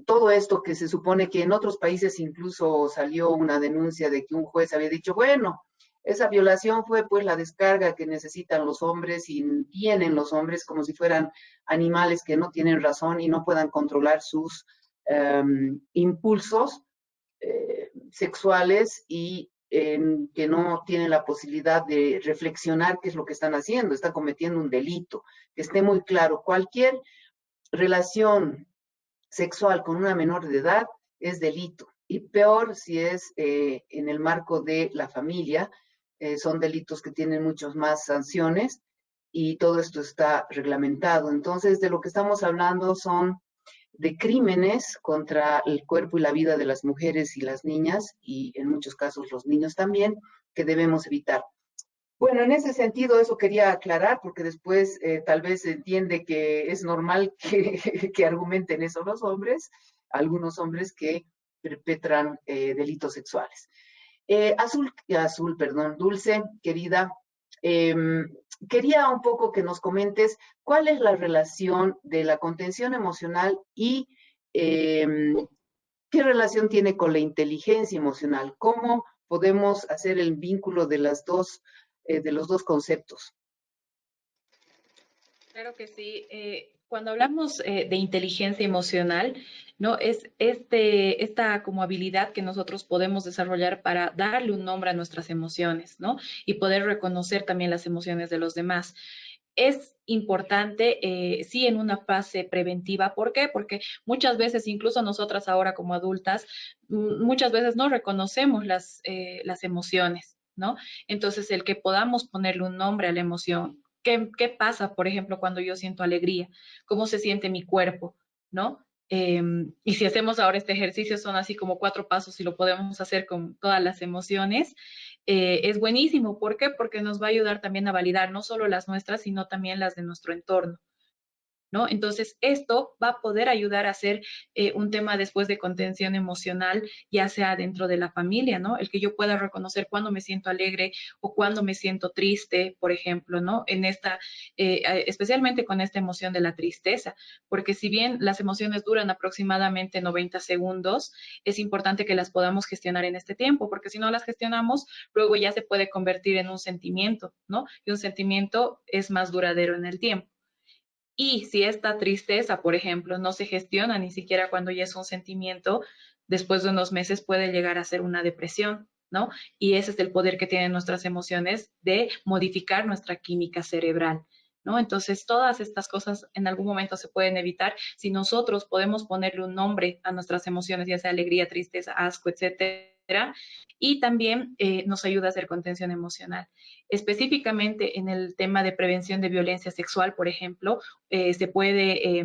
todo esto que se supone que en otros países incluso salió una denuncia de que un juez había dicho, bueno, esa violación fue pues la descarga que necesitan los hombres y tienen los hombres, como si fueran animales que no tienen razón y no puedan controlar sus impulsos sexuales, y que no tienen la posibilidad de reflexionar qué es lo que están haciendo, están cometiendo un delito. Que esté muy claro, cualquier relación sexual con una menor de edad es delito, y peor si es en el marco de la familia. Son delitos que tienen muchas más sanciones, y todo esto está reglamentado. Entonces, de lo que estamos hablando son de crímenes contra el cuerpo y la vida de las mujeres y las niñas, y en muchos casos los niños también, que debemos evitar. Bueno, en ese sentido, eso quería aclarar, porque después tal vez se entiende que es normal que argumenten eso los hombres, algunos hombres que perpetran delitos sexuales. Perdón, Dulce, querida, quería un poco que nos comentes cuál es la relación de la contención emocional y qué relación tiene con la inteligencia emocional. ¿Cómo podemos hacer el vínculo de de los dos conceptos? Claro que sí. Cuando hablamos de inteligencia emocional, ¿no? Es esta como habilidad que nosotros podemos desarrollar para darle un nombre a nuestras emociones, ¿no? Y poder reconocer también las emociones de los demás. Es importante, sí, en una fase preventiva. ¿Por qué? Porque muchas veces, incluso nosotras ahora como adultas, muchas veces no reconocemos las emociones, ¿no? Entonces, el que podamos ponerle un nombre a la emoción. ¿Qué pasa, por ejemplo, cuando yo siento alegría? ¿Cómo se siente mi cuerpo? ¿No? Y si hacemos ahora este ejercicio, son así como 4 pasos y lo podemos hacer con todas las emociones. Es buenísimo. ¿Por qué? Porque nos va a ayudar también a validar no solo las nuestras, sino también las de nuestro entorno, ¿no? Entonces, esto va a poder ayudar a hacer un tema después de contención emocional, ya sea dentro de la familia, ¿no? El que yo pueda reconocer cuándo me siento alegre o cuándo me siento triste, por ejemplo, ¿no? Especialmente con esta emoción de la tristeza, porque si bien las emociones duran aproximadamente 90 segundos, es importante que las podamos gestionar en este tiempo, porque si no las gestionamos, luego ya se puede convertir en un sentimiento, ¿no? Y un sentimiento es más duradero en el tiempo. Y si esta tristeza, por ejemplo, no se gestiona ni siquiera cuando ya es un sentimiento, después de unos meses puede llegar a ser una depresión, ¿no? Y ese es el poder que tienen nuestras emociones de modificar nuestra química cerebral, ¿no? Entonces, todas estas cosas en algún momento se pueden evitar si nosotros podemos ponerle un nombre a nuestras emociones, ya sea alegría, tristeza, asco, etcétera. Y también nos ayuda a hacer contención emocional. Específicamente en el tema de prevención de violencia sexual, por ejemplo, eh, se, puede, eh,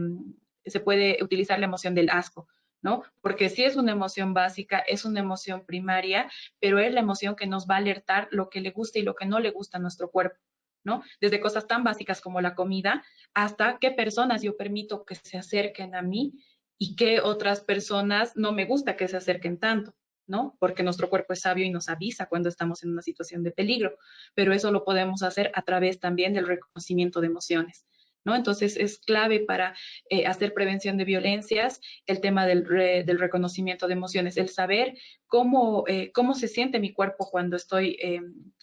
se puede utilizar la emoción del asco, ¿no? Porque sí es una emoción básica, es una emoción primaria, pero es la emoción que nos va a alertar lo que le gusta y lo que no le gusta a nuestro cuerpo, ¿no? Desde cosas tan básicas como la comida hasta qué personas yo permito que se acerquen a mí y qué otras personas no me gusta que se acerquen tanto, ¿no? Porque nuestro cuerpo es sabio y nos avisa cuando estamos en una situación de peligro, pero eso lo podemos hacer a través también del reconocimiento de emociones, ¿no? Entonces es clave para hacer prevención de violencias el tema del reconocimiento de emociones, el saber cómo se siente mi cuerpo cuando estoy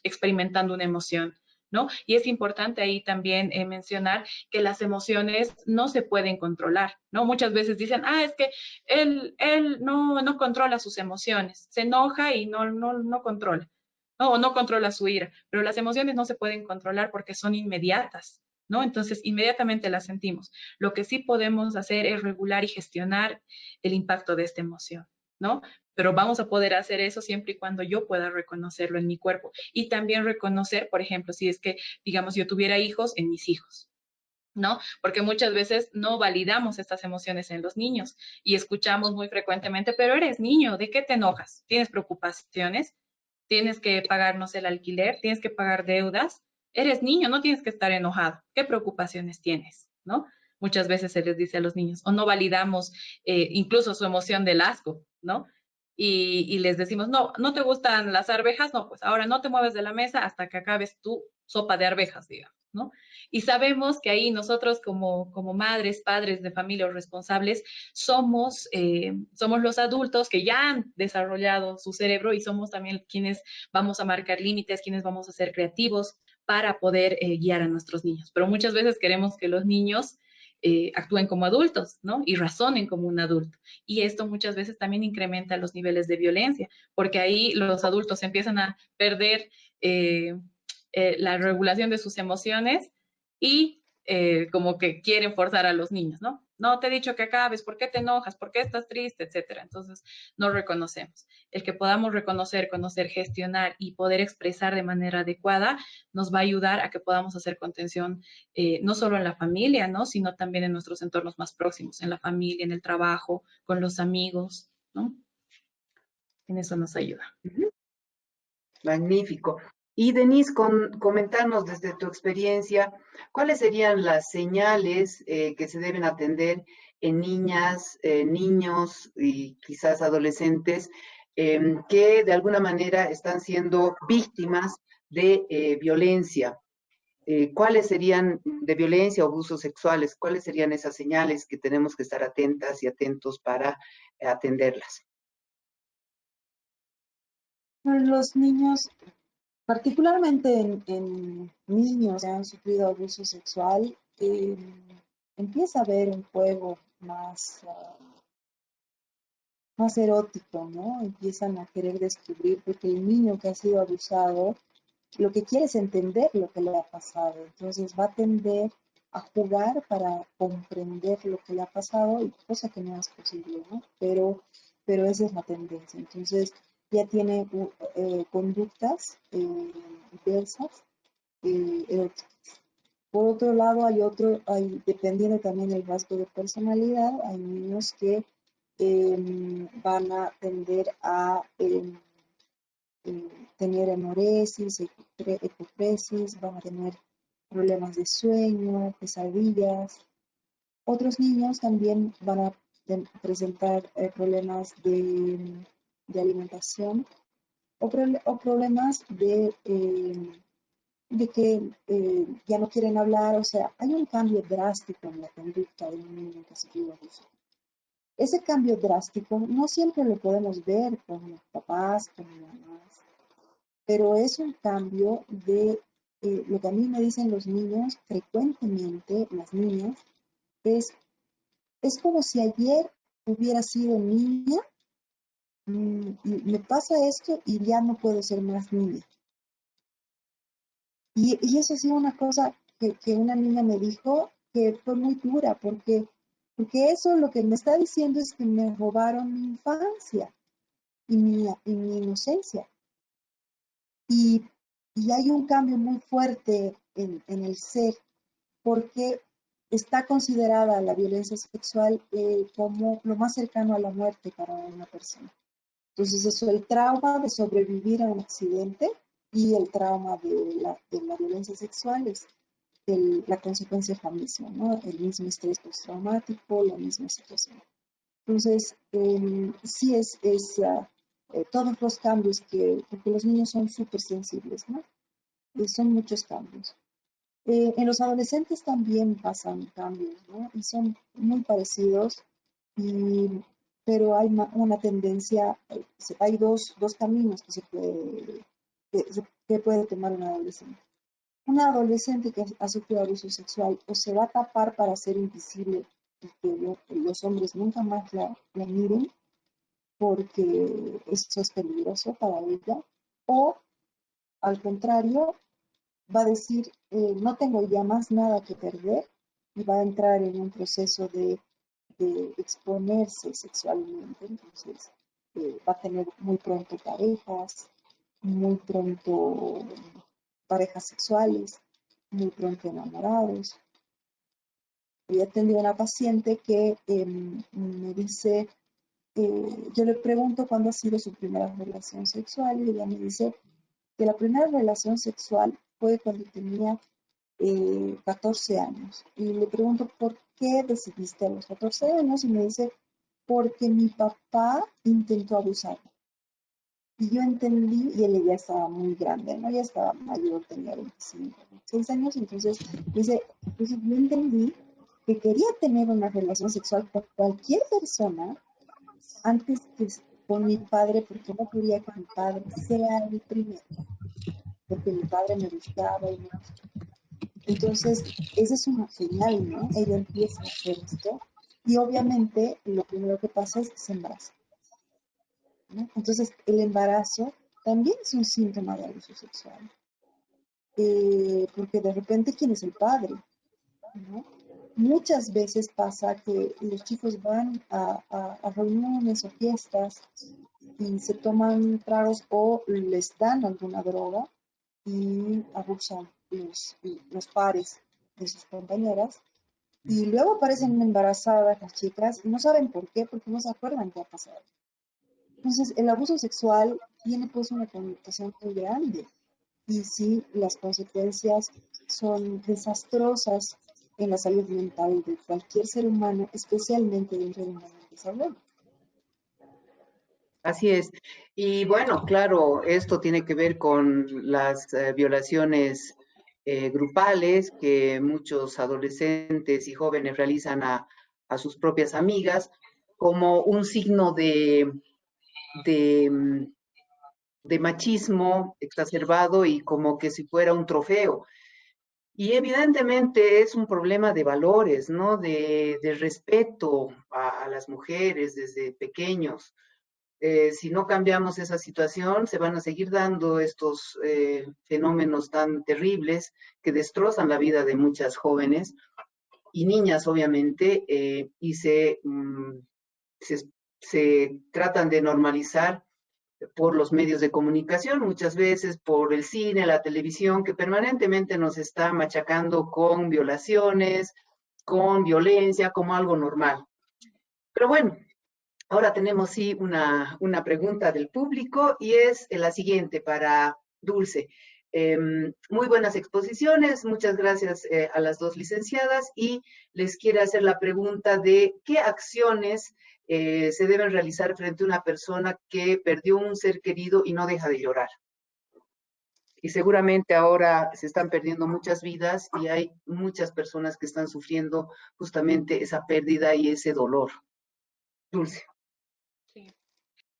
experimentando una emoción, ¿no? Y es importante ahí también mencionar que las emociones no se pueden controlar, ¿no? Muchas veces dicen, es que él no controla sus emociones, se enoja y no controla, ¿no? O no controla su ira, pero las emociones no se pueden controlar porque son inmediatas, ¿no? Entonces, inmediatamente las sentimos. Lo que sí podemos hacer es regular y gestionar el impacto de esta emoción, ¿no? Pero vamos a poder hacer eso siempre y cuando yo pueda reconocerlo en mi cuerpo. Y también reconocer, por ejemplo, si es que, digamos, yo tuviera hijos, en mis hijos, ¿no? Porque muchas veces no validamos estas emociones en los niños y escuchamos muy frecuentemente, pero eres niño, ¿de qué te enojas? ¿Tienes preocupaciones? ¿Tienes que pagarnos el alquiler? ¿Tienes que pagar deudas? Eres niño, no tienes que estar enojado. ¿Qué preocupaciones tienes? ¿No? Muchas veces se les dice a los niños, o no validamos incluso su emoción del asco, ¿no? Y les decimos, no te gustan las arvejas, no, pues ahora no te mueves de la mesa hasta que acabes tu sopa de arvejas, digamos, ¿no? Y sabemos que ahí nosotros como madres, padres de familia o responsables, somos los adultos que ya han desarrollado su cerebro y somos también quienes vamos a marcar límites, quienes vamos a ser creativos para poder guiar a nuestros niños. Pero muchas veces queremos que los niños actúen como adultos, ¿no? Y razonen como un adulto. Y esto muchas veces también incrementa los niveles de violencia, porque ahí los adultos empiezan a perder la regulación de sus emociones y como que quieren forzar a los niños, ¿no? No te he dicho que acabes, ¿por qué te enojas? ¿Por qué estás triste? Etcétera. Entonces, no reconocemos. El que podamos reconocer, conocer, gestionar y poder expresar de manera adecuada nos va a ayudar a que podamos hacer contención no solo en la familia, ¿no? Sino también en nuestros entornos más próximos, en la familia, en el trabajo, con los amigos, ¿no? En eso nos ayuda. Magnífico. Y Denise, comentanos desde tu experiencia, ¿cuáles serían las señales que se deben atender en niñas, niños y quizás adolescentes que de alguna manera están siendo víctimas de violencia? ¿Cuáles serían de violencia o abusos sexuales? ¿Cuáles serían esas señales que tenemos que estar atentas y atentos para atenderlas? Los niños, particularmente en niños que han sufrido abuso sexual, empieza a haber un juego más erótico, ¿no? Empiezan a querer descubrir, porque el niño que ha sido abusado, lo que quiere es entender lo que le ha pasado. Entonces va a tender a jugar para comprender lo que le ha pasado, y cosa que no es posible, ¿no? Pero esa es la tendencia. Entonces ya tiene conductas diversas, eróticas. Por otro lado, dependiendo también del rasgo de personalidad, hay niños que van a tender a tener enuresis, epipresis, van a tener problemas de sueño, pesadillas. Otros niños también van a presentar problemas de alimentación o problemas de que ya no quieren hablar. O sea, hay un cambio drástico en la conducta de un niño que ha sufrido abuso. Ese cambio drástico no siempre lo podemos ver con los papás, con las mamás, pero es un cambio de lo que a mí me dicen los niños frecuentemente, las niñas, es, es como si ayer hubiera sido niña, y me pasa esto y ya no puedo ser más niña. Y eso ha sido una cosa que una niña me dijo que fue muy dura, porque eso lo que me está diciendo es que me robaron mi infancia y mi inocencia. Y, y hay un cambio muy fuerte en el ser, porque está considerada la violencia sexual como lo más cercano a la muerte para una persona. Entonces, eso, el trauma de sobrevivir a un accidente y el trauma de la violencia sexual es la consecuencia es la misma, ¿no? El mismo estrés postraumático, la misma situación. Entonces, sí todos los cambios porque los niños son súper sensibles, ¿no? Son muchos cambios. En los adolescentes también pasan cambios, ¿no? Y son muy parecidos, y- pero hay una tendencia, hay dos caminos que puede tomar un adolescente. Un adolescente que ha sufrido abuso sexual o se va a tapar para ser invisible y que los hombres nunca más la miren, porque eso es peligroso para ella, o al contrario, va a decir, no tengo ya más nada que perder, y va a entrar en un proceso de exponerse sexualmente. Entonces, va a tener muy pronto muy pronto parejas sexuales, muy pronto enamorados. Yo atendí a una paciente que me dice, yo le pregunto cuándo ha sido su primera relación sexual, y ella me dice que la primera relación sexual fue cuando tenía 14 años. Y le pregunto, ¿por qué decidiste a los 14 años? Y me dice, porque mi papá intentó abusar. Y yo entendí, y él ya estaba muy grande, ¿no? Ya estaba mayor, tenía 25, 26 años. Entonces, dice, entonces yo entendí que quería tener una relación sexual con cualquier persona antes que con mi padre, porque no quería que mi padre sea el primero, porque mi padre me buscaba y me... Entonces, esa es una señal, ¿no? Ella empieza a hacer esto, y obviamente lo primero que pasa es que se embaraza, ¿no? Entonces, el embarazo también es un síntoma de abuso sexual, porque de repente, ¿quién es el padre? ¿No? Muchas veces pasa que los chicos van a reuniones o fiestas y se toman tragos o les dan alguna droga y abusan los pares de sus compañeras, y luego aparecen embarazadas las chicas y no saben por qué, porque no se acuerdan qué ha pasado. Entonces, el abuso sexual tiene pues una connotación muy grande y sí, las consecuencias son desastrosas en la salud mental de cualquier ser humano, especialmente de un ser humano en desarrollo. Así es. Y bueno, claro, esto tiene que ver con las violaciones grupales que muchos adolescentes y jóvenes realizan a sus propias amigas como un signo de, mm, de machismo exacerbado y como que si fuera un trofeo. Y evidentemente es un problema de valores, ¿no? De respeto a las mujeres desde pequeños. Si no cambiamos esa situación, se van a seguir dando estos fenómenos tan terribles que destrozan la vida de muchas jóvenes y niñas, obviamente, y se, se tratan de normalizar por los medios de comunicación, muchas veces por el cine, la televisión, que permanentemente nos está machacando con violaciones, con violencia, como algo normal. Pero bueno, ahora tenemos sí una pregunta del público y es la siguiente para Dulce. Muy buenas exposiciones, muchas gracias a las dos licenciadas y les quiero hacer la pregunta de qué acciones se deben realizar frente a una persona que perdió un ser querido y no deja de llorar. Y seguramente ahora se están perdiendo muchas vidas y hay muchas personas que están sufriendo justamente esa pérdida y ese dolor. Dulce. Sí.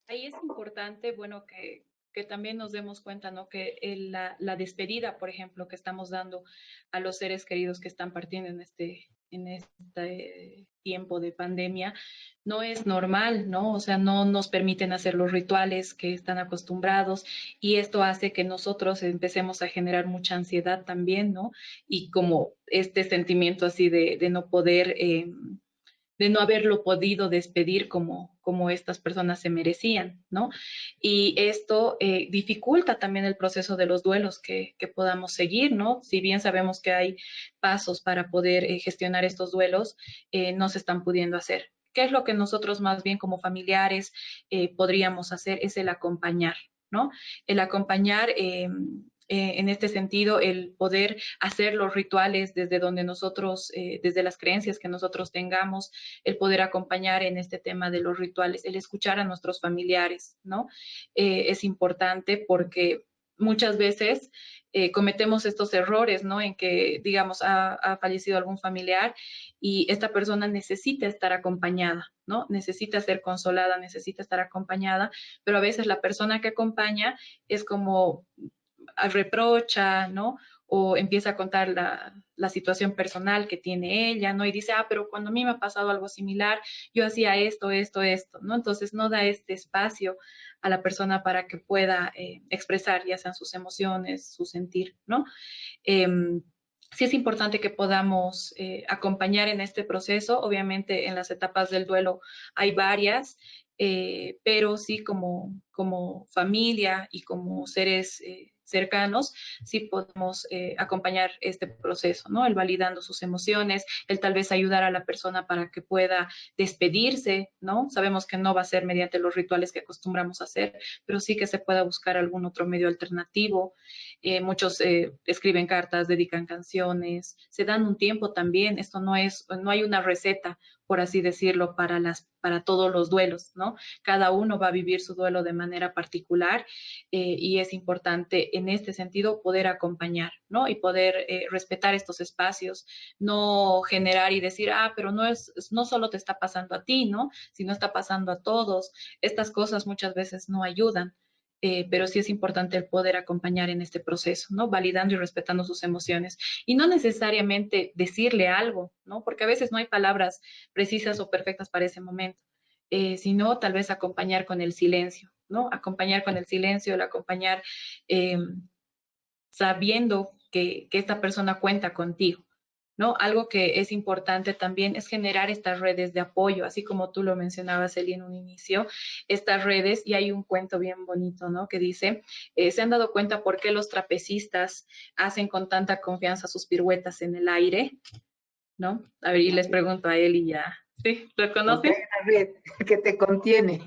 Ahí es importante, bueno, que también nos demos cuenta, ¿no? Que la despedida, por ejemplo, que estamos dando a los seres queridos que están partiendo en este tiempo de pandemia, no es normal, ¿no? O sea, no nos permiten hacer los rituales que están acostumbrados y esto hace que nosotros empecemos a generar mucha ansiedad también, ¿no? Y como este sentimiento así de no poder de no haberlo podido despedir como estas personas se merecían, ¿no? Y esto dificulta también el proceso de los duelos que podamos seguir, ¿no? Si bien sabemos que hay pasos para poder gestionar estos duelos, no se están pudiendo hacer. ¿Qué es lo que nosotros más bien como familiares podríamos hacer? Es el acompañar, ¿no? El acompañar en este sentido, el poder hacer los rituales desde donde nosotros, desde las creencias que nosotros tengamos, el poder acompañar en este tema de los rituales, el escuchar a nuestros familiares, ¿no? Es importante porque muchas veces cometemos estos errores, ¿no? En que, digamos, ha fallecido algún familiar y esta persona necesita estar acompañada, ¿no? Necesita ser consolada, necesita estar acompañada, pero a veces la persona que acompaña es como reprocha, ¿no? O empieza a contar la situación personal que tiene ella, ¿no? Y dice, ah, pero cuando a mí me ha pasado algo similar, yo hacía esto, esto, esto, ¿no? Entonces no da este espacio a la persona para que pueda expresar ya sean sus emociones, su sentir, ¿no? Eh, sí es importante que podamos acompañar en este proceso. Obviamente en las etapas del duelo hay varias, pero sí como familia y como seres cercanos, sí podemos acompañar este proceso, ¿no? El validando sus emociones, el tal vez ayudar a la persona para que pueda despedirse, ¿no? Sabemos que no va a ser mediante los rituales que acostumbramos a hacer, pero sí que se pueda buscar algún otro medio alternativo. Muchos escriben cartas, dedican canciones, se dan un tiempo también. Esto no hay una receta, por así decirlo, para todos los duelos, ¿no? Cada uno va a vivir su duelo de manera particular y es importante en este sentido poder acompañar, ¿no? Y poder respetar estos espacios, no generar y decir, ah, pero no solo te está pasando a ti, ¿no? Sino está pasando a todos. Estas cosas muchas veces no ayudan. Pero sí es importante el poder acompañar en este proceso, ¿no? Validando y respetando sus emociones. Y no necesariamente decirle algo, ¿no? Porque a veces no hay palabras precisas o perfectas para ese momento, sino tal vez acompañar con el silencio, ¿no? Acompañar con el silencio, el acompañar eh, sabiendo que esta persona cuenta contigo. ¿No? Algo que es importante también es generar estas redes de apoyo, así como tú lo mencionabas, Eli, en un inicio, estas redes, y hay un cuento bien bonito, ¿no? Que dice, ¿se han dado cuenta por qué los trapecistas hacen con tanta confianza sus piruetas en el aire? ¿No? A ver, y les pregunto a Eli ya. ¿Sí? ¿Lo Porque conoces? hay una red que te contiene.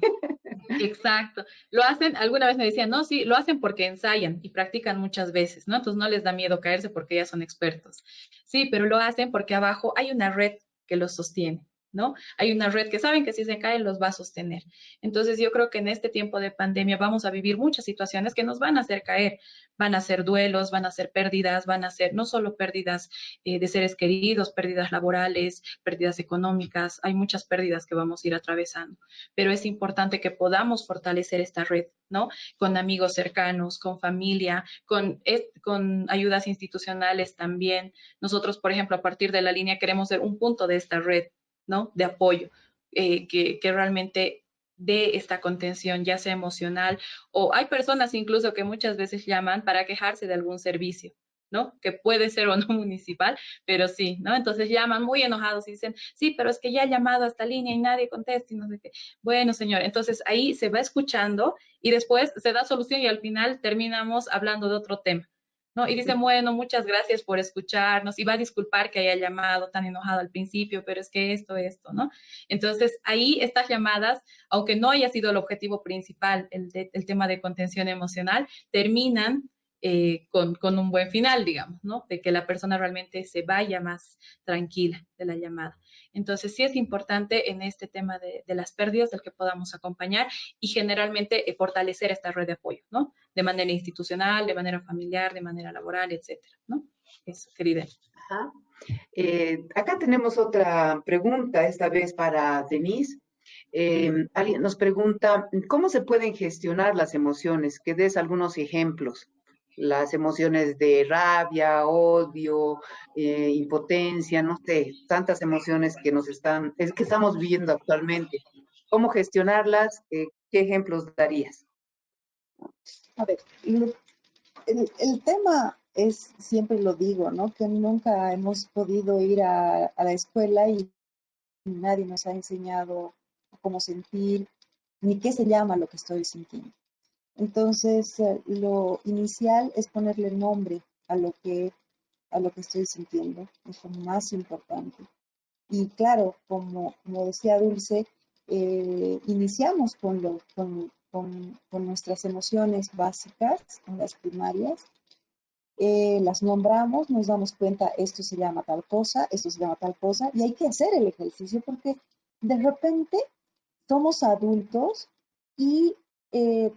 Exacto. Lo hacen, alguna vez me decían, no, sí, lo hacen porque ensayan y practican muchas veces, ¿no? Entonces no les da miedo caerse porque ya son expertos. Sí, pero lo hacen porque abajo hay una red que los sostiene, ¿no? Hay una red que saben que si se caen los va a sostener. Entonces yo creo que en este tiempo de pandemia vamos a vivir muchas situaciones que nos van a hacer caer. Van a ser duelos, van a ser pérdidas, van a ser no solo pérdidas de seres queridos, pérdidas laborales, pérdidas económicas, hay muchas pérdidas que vamos a ir atravesando, pero es importante que podamos fortalecer esta red, ¿no? Con amigos cercanos, con familia, con ayudas institucionales también. Nosotros, por ejemplo, a partir de la línea queremos ser un punto de esta red, ¿no? De apoyo, que realmente de esta contención, ya sea emocional, o hay personas incluso que muchas veces llaman para quejarse de algún servicio, ¿no? Que puede ser o no municipal, pero sí, ¿no? Entonces llaman muy enojados y dicen, sí, pero es que ya he llamado a esta línea y nadie contesta y no sé qué. Bueno, señor, entonces ahí se va escuchando y después se da solución y al final terminamos hablando de otro tema, ¿no? Y dicen, bueno, muchas gracias por escucharnos y va a disculpar que haya llamado tan enojado al principio, pero es que esto, ¿no? Entonces ahí estas llamadas, aunque no haya sido el objetivo principal, el tema de contención emocional, terminan con un buen final, digamos, ¿no? De que la persona realmente se vaya más tranquila de la llamada. Entonces, sí es importante en este tema de las pérdidas del que podamos acompañar y generalmente fortalecer esta red de apoyo, ¿no? De manera institucional, de manera familiar, de manera laboral, etcétera, ¿no? Eso, querida. Ajá. Acá tenemos otra pregunta, esta vez para Denise. Alguien nos pregunta, ¿cómo se pueden gestionar las emociones? Que des algunos ejemplos. Las emociones de rabia, odio, impotencia, no sé, tantas emociones que es que estamos viviendo actualmente. ¿Cómo gestionarlas? ¿Qué ejemplos darías? A ver, el tema es, siempre lo digo, ¿no? Que nunca hemos podido ir a la escuela y nadie nos ha enseñado cómo sentir, ni qué se llama lo que estoy sintiendo. Entonces, lo inicial es ponerle nombre a lo que estoy sintiendo, es lo más importante. Y claro, como decía Dulce, iniciamos con nuestras emociones básicas, con las primarias, las nombramos, nos damos cuenta, esto se llama tal cosa, esto se llama tal cosa, y hay que hacer el ejercicio porque de repente somos adultos y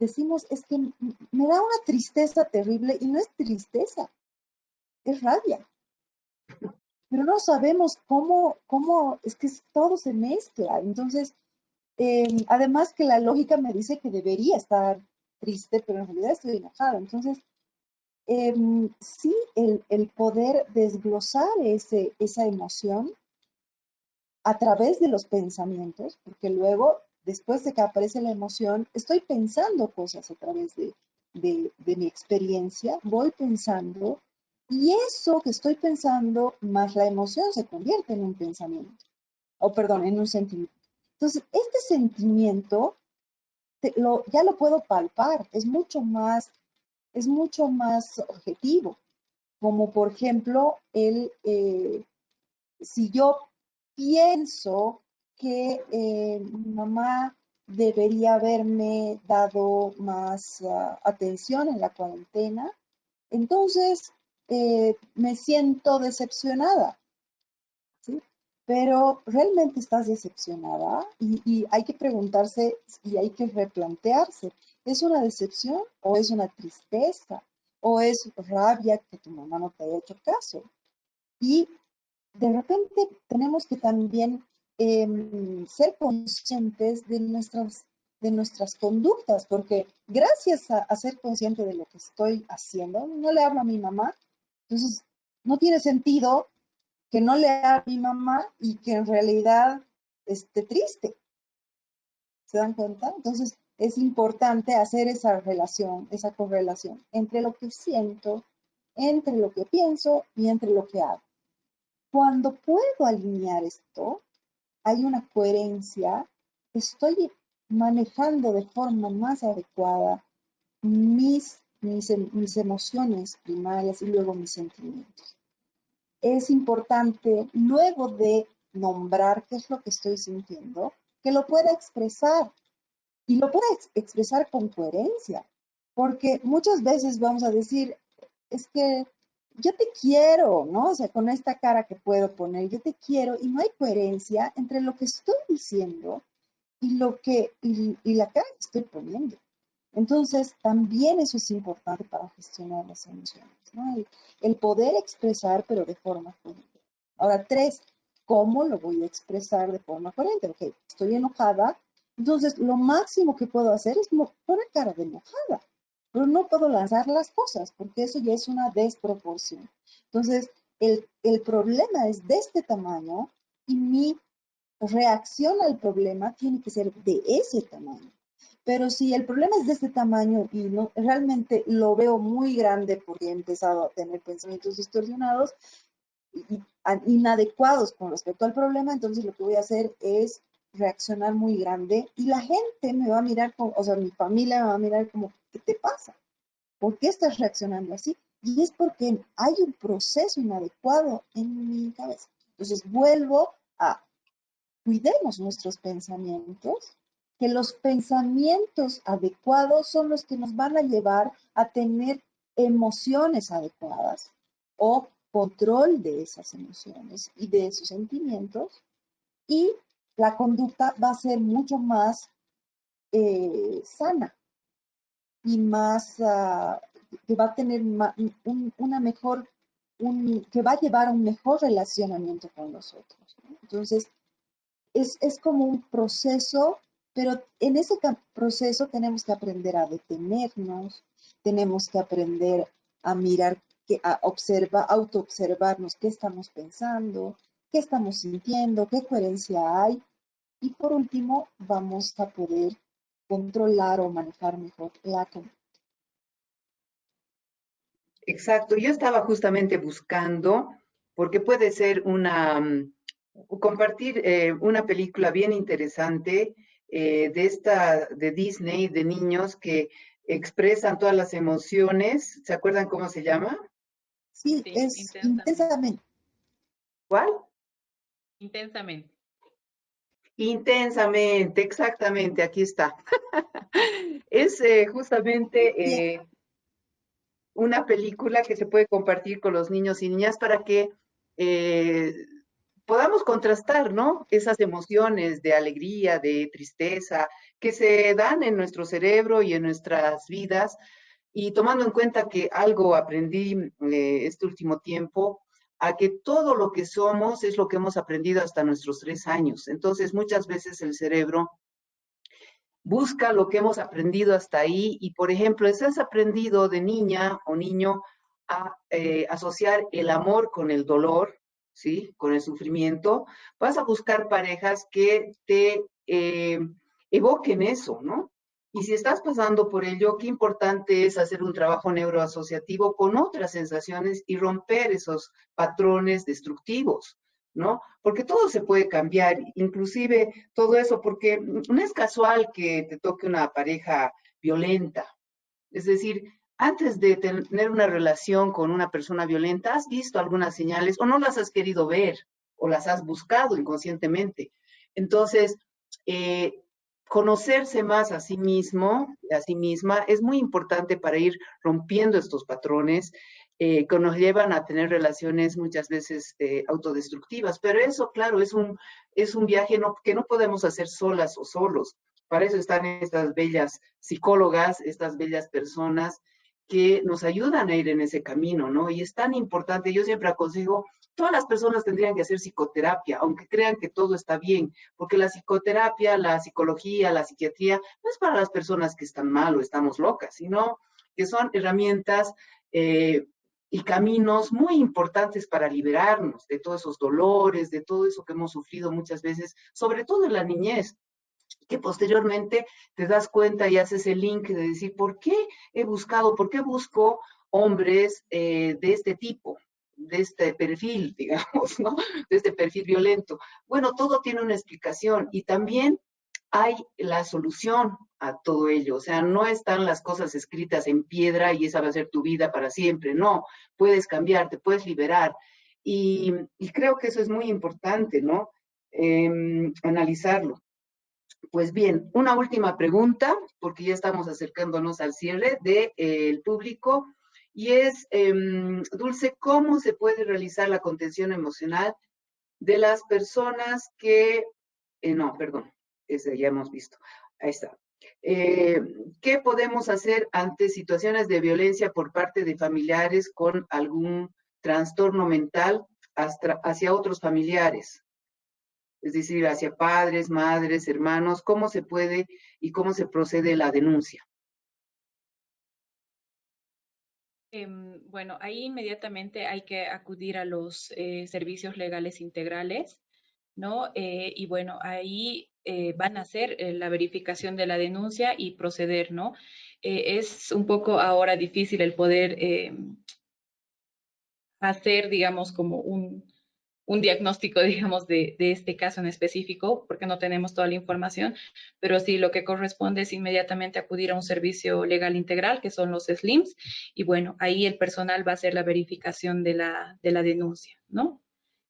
decimos, es que me da una tristeza terrible y no es tristeza, es rabia. Pero no sabemos es que todo se mezcla. Entonces, además que la lógica me dice que debería estar triste, pero en realidad estoy enojada. Entonces, sí, el poder desglosar esa emoción a través de los pensamientos, porque luego, después de que aparece la emoción, estoy pensando cosas a través de mi experiencia, voy pensando, y eso que estoy pensando más la emoción se convierte en un pensamiento, o perdón, en un sentimiento. Entonces, este sentimiento ya lo puedo palpar, es mucho más objetivo, como por ejemplo, si yo pienso que mi mamá debería haberme dado más atención en la cuarentena, entonces me siento decepcionada, ¿sí? Pero realmente estás decepcionada y hay que preguntarse y hay que replantearse, ¿es una decepción o es una tristeza o es rabia que tu mamá no te haya hecho caso? Y de repente tenemos que también ser conscientes de nuestras conductas, porque gracias a ser consciente de lo que estoy haciendo, no le hablo a mi mamá, entonces no tiene sentido que no le hable a mi mamá y que en realidad esté triste. ¿Se dan cuenta? Entonces es importante hacer esa relación, esa correlación entre lo que siento, entre lo que pienso y entre lo que hago. Cuando puedo alinear esto, hay una coherencia, estoy manejando de forma más adecuada mis emociones primarias y luego mis sentimientos. Es importante, luego de nombrar qué es lo que estoy sintiendo, que lo pueda expresar. y lo pueda expresar con coherencia, porque muchas veces vamos a decir, es que yo te quiero, ¿no? O sea, con esta cara que puedo poner, yo te quiero, y no hay coherencia entre lo que estoy diciendo y la cara que estoy poniendo. Entonces, también eso es importante para gestionar las emociones, ¿no? El poder expresar, pero de forma coherente. Ahora, 3, ¿cómo lo voy a expresar de forma coherente? Ok, estoy enojada, entonces lo máximo que puedo hacer es poner cara de enojada, pero no puedo lanzar las cosas porque eso ya es una desproporción. Entonces, el problema es de este tamaño y mi reacción al problema tiene que ser de ese tamaño. Pero si el problema es de este tamaño y no, realmente lo veo muy grande porque he empezado a tener pensamientos distorsionados y inadecuados con respecto al problema, entonces lo que voy a hacer es reaccionar muy grande y la gente me va a mirar, o sea, mi familia me va a mirar como, ¿qué te pasa? ¿Por qué estás reaccionando así? Y es porque hay un proceso inadecuado en mi cabeza. Entonces vuelvo a cuidemos nuestros pensamientos, que los pensamientos adecuados son los que nos van a llevar a tener emociones adecuadas o control de esas emociones y de esos sentimientos, y la conducta va a ser mucho más sana y más, que va a tener una mejor, que va a llevar a un mejor relacionamiento con los otros, ¿no? Entonces, es como un proceso, pero en ese proceso tenemos que aprender a detenernos, tenemos que aprender a mirar, a autoobservarnos qué estamos pensando, qué estamos sintiendo, qué coherencia hay. Y por último, vamos a poder controlar o manejar mejor la conducta. Exacto, yo estaba justamente buscando, porque puede ser compartir una película bien interesante de Disney, de niños que expresan todas las emociones. ¿Se acuerdan cómo se llama? Sí, Sí, es intensamente. intensamente. ¿Cuál? Intensamente. Intensamente, exactamente, aquí está. Es Bien, justamente una película que se puede compartir con los niños y niñas para que eh, podamos contrastar, ¿no? Esas emociones de alegría, de tristeza, que se dan en nuestro cerebro y en nuestras vidas. Y tomando en cuenta que algo aprendí este último tiempo, a que todo lo que somos es lo que hemos aprendido hasta nuestros 3 años. Entonces, muchas veces el cerebro busca lo que hemos aprendido hasta ahí y, por ejemplo, si has aprendido de niña o niño a asociar el amor con el dolor, ¿sí? Con el sufrimiento, vas a buscar parejas que te evoquen eso, ¿no? Y si estás pasando por ello, qué importante es hacer un trabajo neuroasociativo con otras sensaciones y romper esos patrones destructivos, ¿no? Porque todo se puede cambiar, inclusive todo eso, porque no es casual que te toque una pareja violenta. Es decir, antes de tener una relación con una persona violenta, has visto algunas señales o no las has querido ver o las has buscado inconscientemente. Entonces, eh, conocerse más a sí mismo, a sí misma, es muy importante para ir rompiendo estos patrones que nos llevan a tener relaciones muchas veces autodestructivas. Pero eso, claro, es un viaje que no podemos hacer solas o solos. Para eso están estas bellas psicólogas, estas bellas personas que nos ayudan a ir en ese camino, ¿no? Y es tan importante, yo siempre aconsejo, todas las personas tendrían que hacer psicoterapia, aunque crean que todo está bien, porque la psicoterapia, la psicología, la psiquiatría, no es para las personas que están mal o estamos locas, sino que son herramientas y caminos muy importantes para liberarnos de todos esos dolores, de todo eso que hemos sufrido muchas veces, sobre todo en la niñez, que posteriormente te das cuenta y haces el link de decir, ¿por qué he buscado, por qué busco hombres de este tipo? De este perfil, digamos, ¿no? De este perfil violento. Bueno, todo tiene una explicación y también hay la solución a todo ello. O sea, no están las cosas escritas en piedra y esa va a ser tu vida para siempre. No, puedes cambiar, te puedes liberar. Y creo que eso es muy importante, ¿no? Analizarlo. Pues bien, una última pregunta, porque ya estamos acercándonos al cierre del público, y es, Dulce, ¿cómo se puede realizar la contención emocional de las personas que, no, perdón, ese ya hemos visto, ahí está. ¿Qué podemos hacer ante situaciones de violencia por parte de familiares con algún trastorno mental hacia otros familiares? Es decir, hacia padres, madres, hermanos, ¿cómo se puede y cómo se procede la denuncia? Bueno, ahí inmediatamente hay que acudir a los servicios legales integrales, ¿no? Y bueno, ahí van a hacer la verificación de la denuncia y proceder, ¿no? Es un poco ahora difícil el poder hacer, digamos, como un diagnóstico, digamos, de este caso en específico, porque no tenemos toda la información, pero sí lo que corresponde es inmediatamente acudir a un servicio legal integral, que son los SLIMs, y bueno, ahí el personal va a hacer la verificación de la denuncia, ¿no?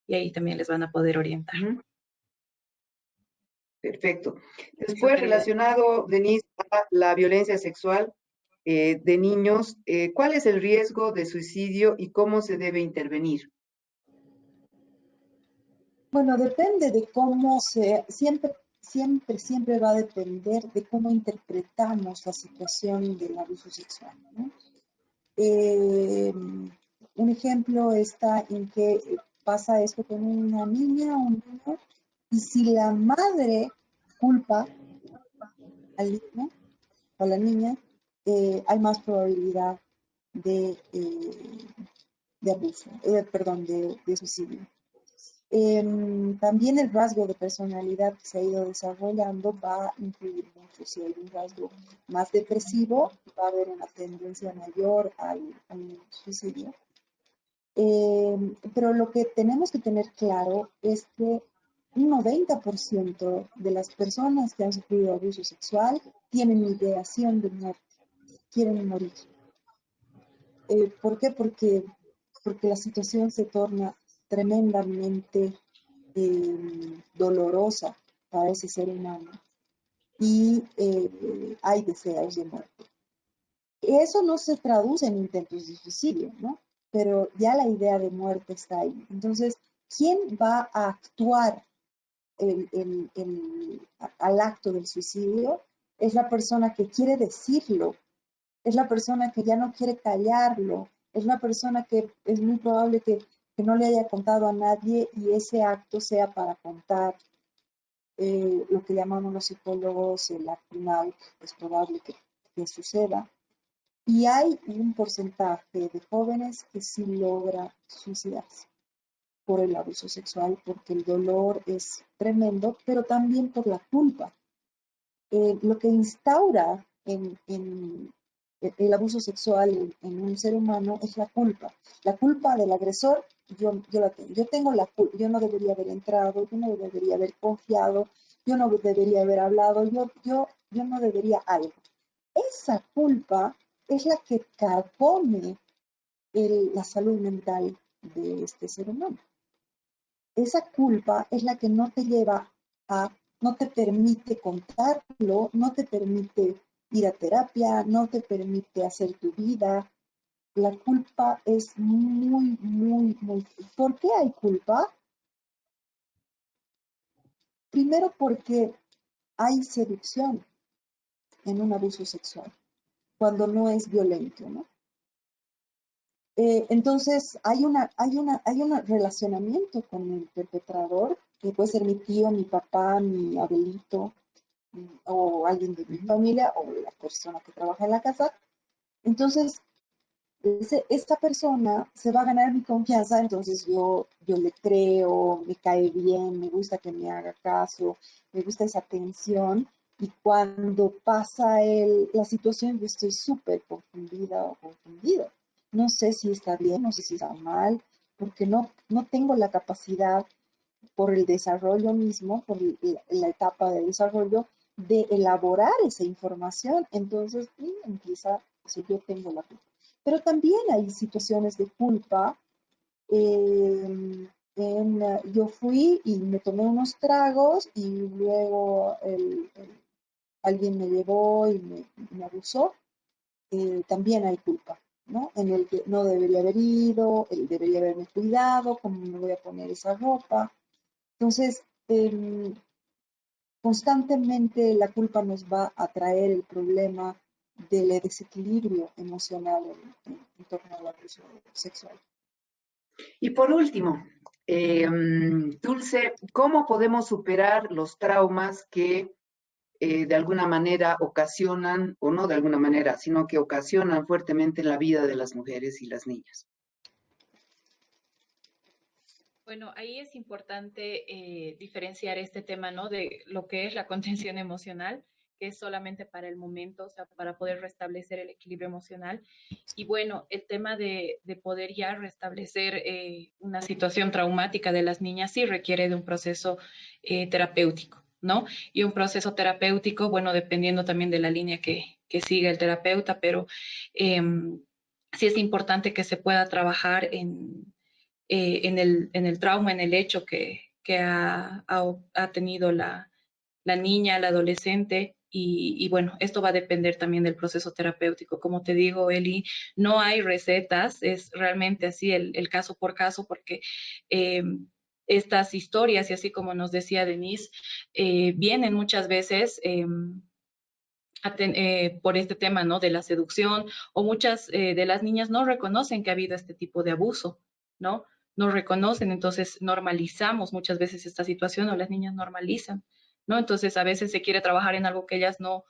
Y ahí también les van a poder orientar. Perfecto. Eso Después, quería decir. relacionado, Denise, a la violencia sexual de niños, ¿cuál es el riesgo de suicidio y cómo se debe intervenir? Bueno, depende de cómo siempre va a depender de cómo interpretamos la situación del abuso sexual, ¿no? Un ejemplo está en que pasa esto con una niña o un niño, y si la madre culpa al niño o a la niña, hay más probabilidad de, abuso, perdón, de suicidio. También el rasgo de personalidad que se ha ido desarrollando va a influir mucho. Si hay un rasgo más depresivo, va a haber una tendencia mayor al suicidio. Pero lo que tenemos que tener claro es que un 90% de las personas que han sufrido abuso sexual tienen ideación de muerte, quieren morir. ¿Por qué? Porque la situación se torna tremendamente dolorosa para ese ser humano y hay deseos de muerte. Eso no se traduce en intentos de suicidio, ¿no? Pero ya la idea de muerte está ahí. Entonces, ¿quién va a actuar al acto del suicidio? Es la persona que quiere decirlo, es la persona que ya no quiere callarlo, es la persona que es muy probable que no le haya contado a nadie y ese acto sea para contar lo que llamamos los psicólogos el acting out, es probable que suceda. Y hay un porcentaje de jóvenes que sí logra suicidarse por el abuso sexual, porque el dolor es tremendo, pero también por la culpa. Lo que instaura en el abuso sexual en un ser humano es la culpa. La culpa del agresor, yo la tengo. Yo tengo la culpa, yo no debería haber entrado, yo no debería haber confiado, yo no debería haber hablado, yo no debería algo. Esa culpa es la que carcome la salud mental de este ser humano. Esa culpa es la que no te lleva no te permite contarlo, no te permite ir a terapia, no te permite hacer tu vida. La culpa es muy, muy, muy... ¿Por qué hay culpa? Primero porque hay seducción en un abuso sexual, cuando no es violento, ¿no? Entonces, hay un relacionamiento con el perpetrador, que puede ser mi tío, mi papá, mi abuelito, o alguien de mi familia, o la persona que trabaja en la casa. Entonces, esta persona se va a ganar mi confianza, entonces yo le creo, me cae bien, me gusta que me haga caso, me gusta esa atención, y cuando pasa la situación yo estoy súper confundida o confundido. No sé si está bien, no sé si está mal, porque no tengo la capacidad por el desarrollo mismo, por la etapa de desarrollo, de elaborar esa información. Entonces, empieza, si yo tengo la culpa. Pero también hay situaciones de culpa yo fui y me tomé unos tragos y luego alguien me llevó y me abusó, también hay culpa, ¿no? En el que no debería haber ido, él debería haberme cuidado, cómo me voy a poner esa ropa. Entonces, constantemente la culpa nos va a traer el problema del desequilibrio emocional en torno al abuso sexual. Y por último, Dulce, ¿cómo podemos superar los traumas que de alguna manera ocasionan, o no de alguna manera, sino que ocasionan fuertemente la vida de las mujeres y las niñas? Bueno, ahí es importante diferenciar este tema, ¿no? De lo que es la contención emocional, que es solamente para el momento, o sea, para poder restablecer el equilibrio emocional. Y bueno, el tema de poder ya restablecer una situación traumática de las niñas sí requiere de un proceso terapéutico, ¿no? Y un proceso terapéutico, bueno, dependiendo también de la línea que siga el terapeuta, pero sí es importante que se pueda trabajar en el trauma, en el hecho que ha tenido la niña, la adolescente. Y bueno, esto va a depender también del proceso terapéutico. Como te digo, Eli, no hay recetas, es realmente así el caso por caso, porque eh, estas historias, y así como nos decía Denise, vienen muchas veces por este tema, ¿no? De la seducción, o muchas de las niñas no reconocen que ha habido este tipo de abuso, ¿no? No reconocen, entonces normalizamos muchas veces esta situación, o las niñas normalizan, ¿no? Entonces a veces se quiere trabajar en algo que ellas no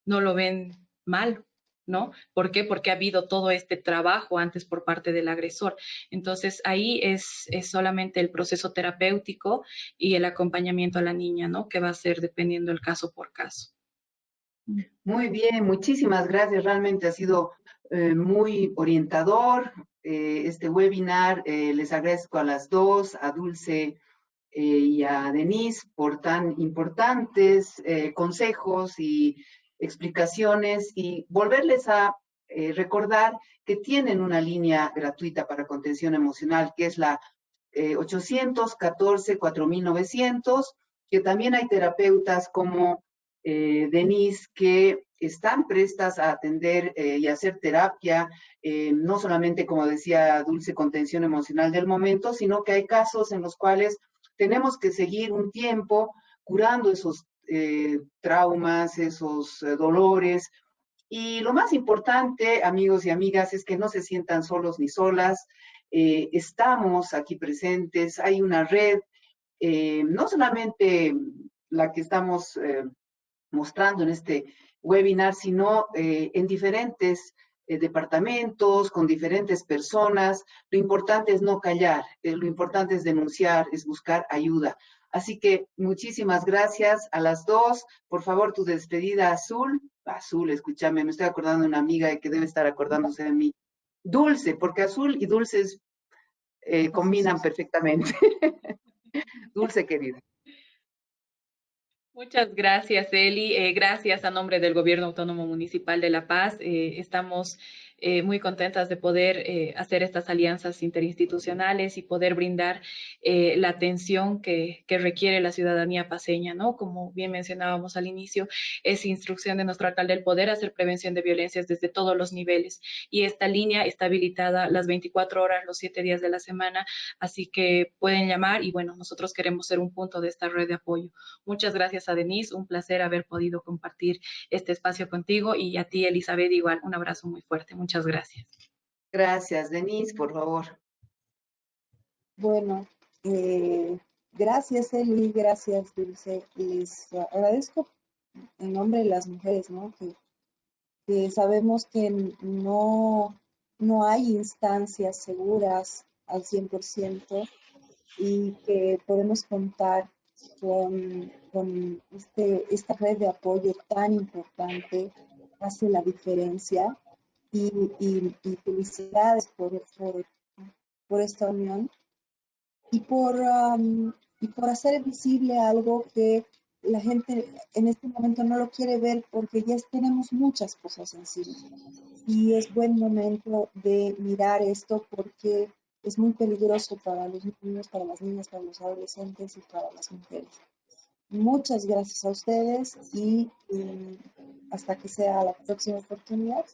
lo ven mal, ¿no? ¿Por qué? Porque ha habido todo este trabajo antes por parte del agresor. Entonces ahí es solamente el proceso terapéutico y el acompañamiento a la niña, ¿no? Que va a ser dependiendo el caso por caso. Muy bien, muchísimas gracias. Realmente ha sido muy orientador este webinar. Les agradezco a las dos, a Dulce y a Denise, por tan importantes consejos y explicaciones, y volverles a recordar que tienen una línea gratuita para contención emocional, que es la 814-4900, que también hay terapeutas como Denise, que están prestas a atender y hacer terapia, no solamente, como decía Dulce, contención emocional del momento, sino que hay casos en los cuales tenemos que seguir un tiempo curando esos traumas, esos dolores. Y lo más importante, amigos y amigas, es que no se sientan solos ni solas. Estamos aquí presentes, hay una red, no solamente la que estamos mostrando en este webinar, sino en diferentes departamentos, con diferentes personas. Lo importante es no callar, lo importante es denunciar, es buscar ayuda. Así que muchísimas gracias a las dos. Por favor, tu despedida, Azul. Azul, escúchame, me estoy acordando de una amiga que debe estar acordándose de mí. Dulce, porque azul y dulces combinan perfectamente. Dulce, querida. Muchas gracias, Eli. Gracias a nombre del Gobierno Autónomo Municipal de La Paz. Estamos muy contentas de poder hacer estas alianzas interinstitucionales y poder brindar la atención que requiere la ciudadanía paceña, ¿no? Como bien mencionábamos al inicio, es instrucción de nuestro alcalde el poder hacer prevención de violencias desde todos los niveles. Y esta línea está habilitada las 24 horas, los 7 días de la semana, así que pueden llamar y bueno, nosotros queremos ser un punto de esta red de apoyo. Muchas gracias a Denise, un placer haber podido compartir este espacio contigo, y a ti, Elizabeth, igual, un abrazo muy fuerte. Muchas gracias. Gracias, Denise, por favor. Bueno, gracias Eli, gracias Dulce. Les agradezco en nombre de las mujeres, ¿no? Que sabemos que no hay instancias seguras al 100% y que podemos contar con esta red de apoyo tan importante, hace la diferencia y felicidades por esta unión y por hacer visible algo que la gente en este momento no lo quiere ver porque ya tenemos muchas cosas encima. Y es buen momento de mirar esto porque es muy peligroso para los niños, para las niñas, para los adolescentes y para las mujeres. Muchas gracias a ustedes y hasta que sea la próxima oportunidad.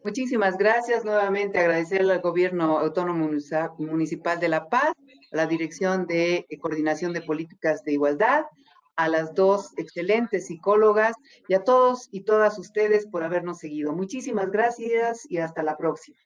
Muchísimas gracias. Nuevamente agradecerle al Gobierno Autónomo Municipal de La Paz, a la Dirección de Coordinación de Políticas de Igualdad, a las dos excelentes psicólogas y a todos y todas ustedes por habernos seguido. Muchísimas gracias y hasta la próxima.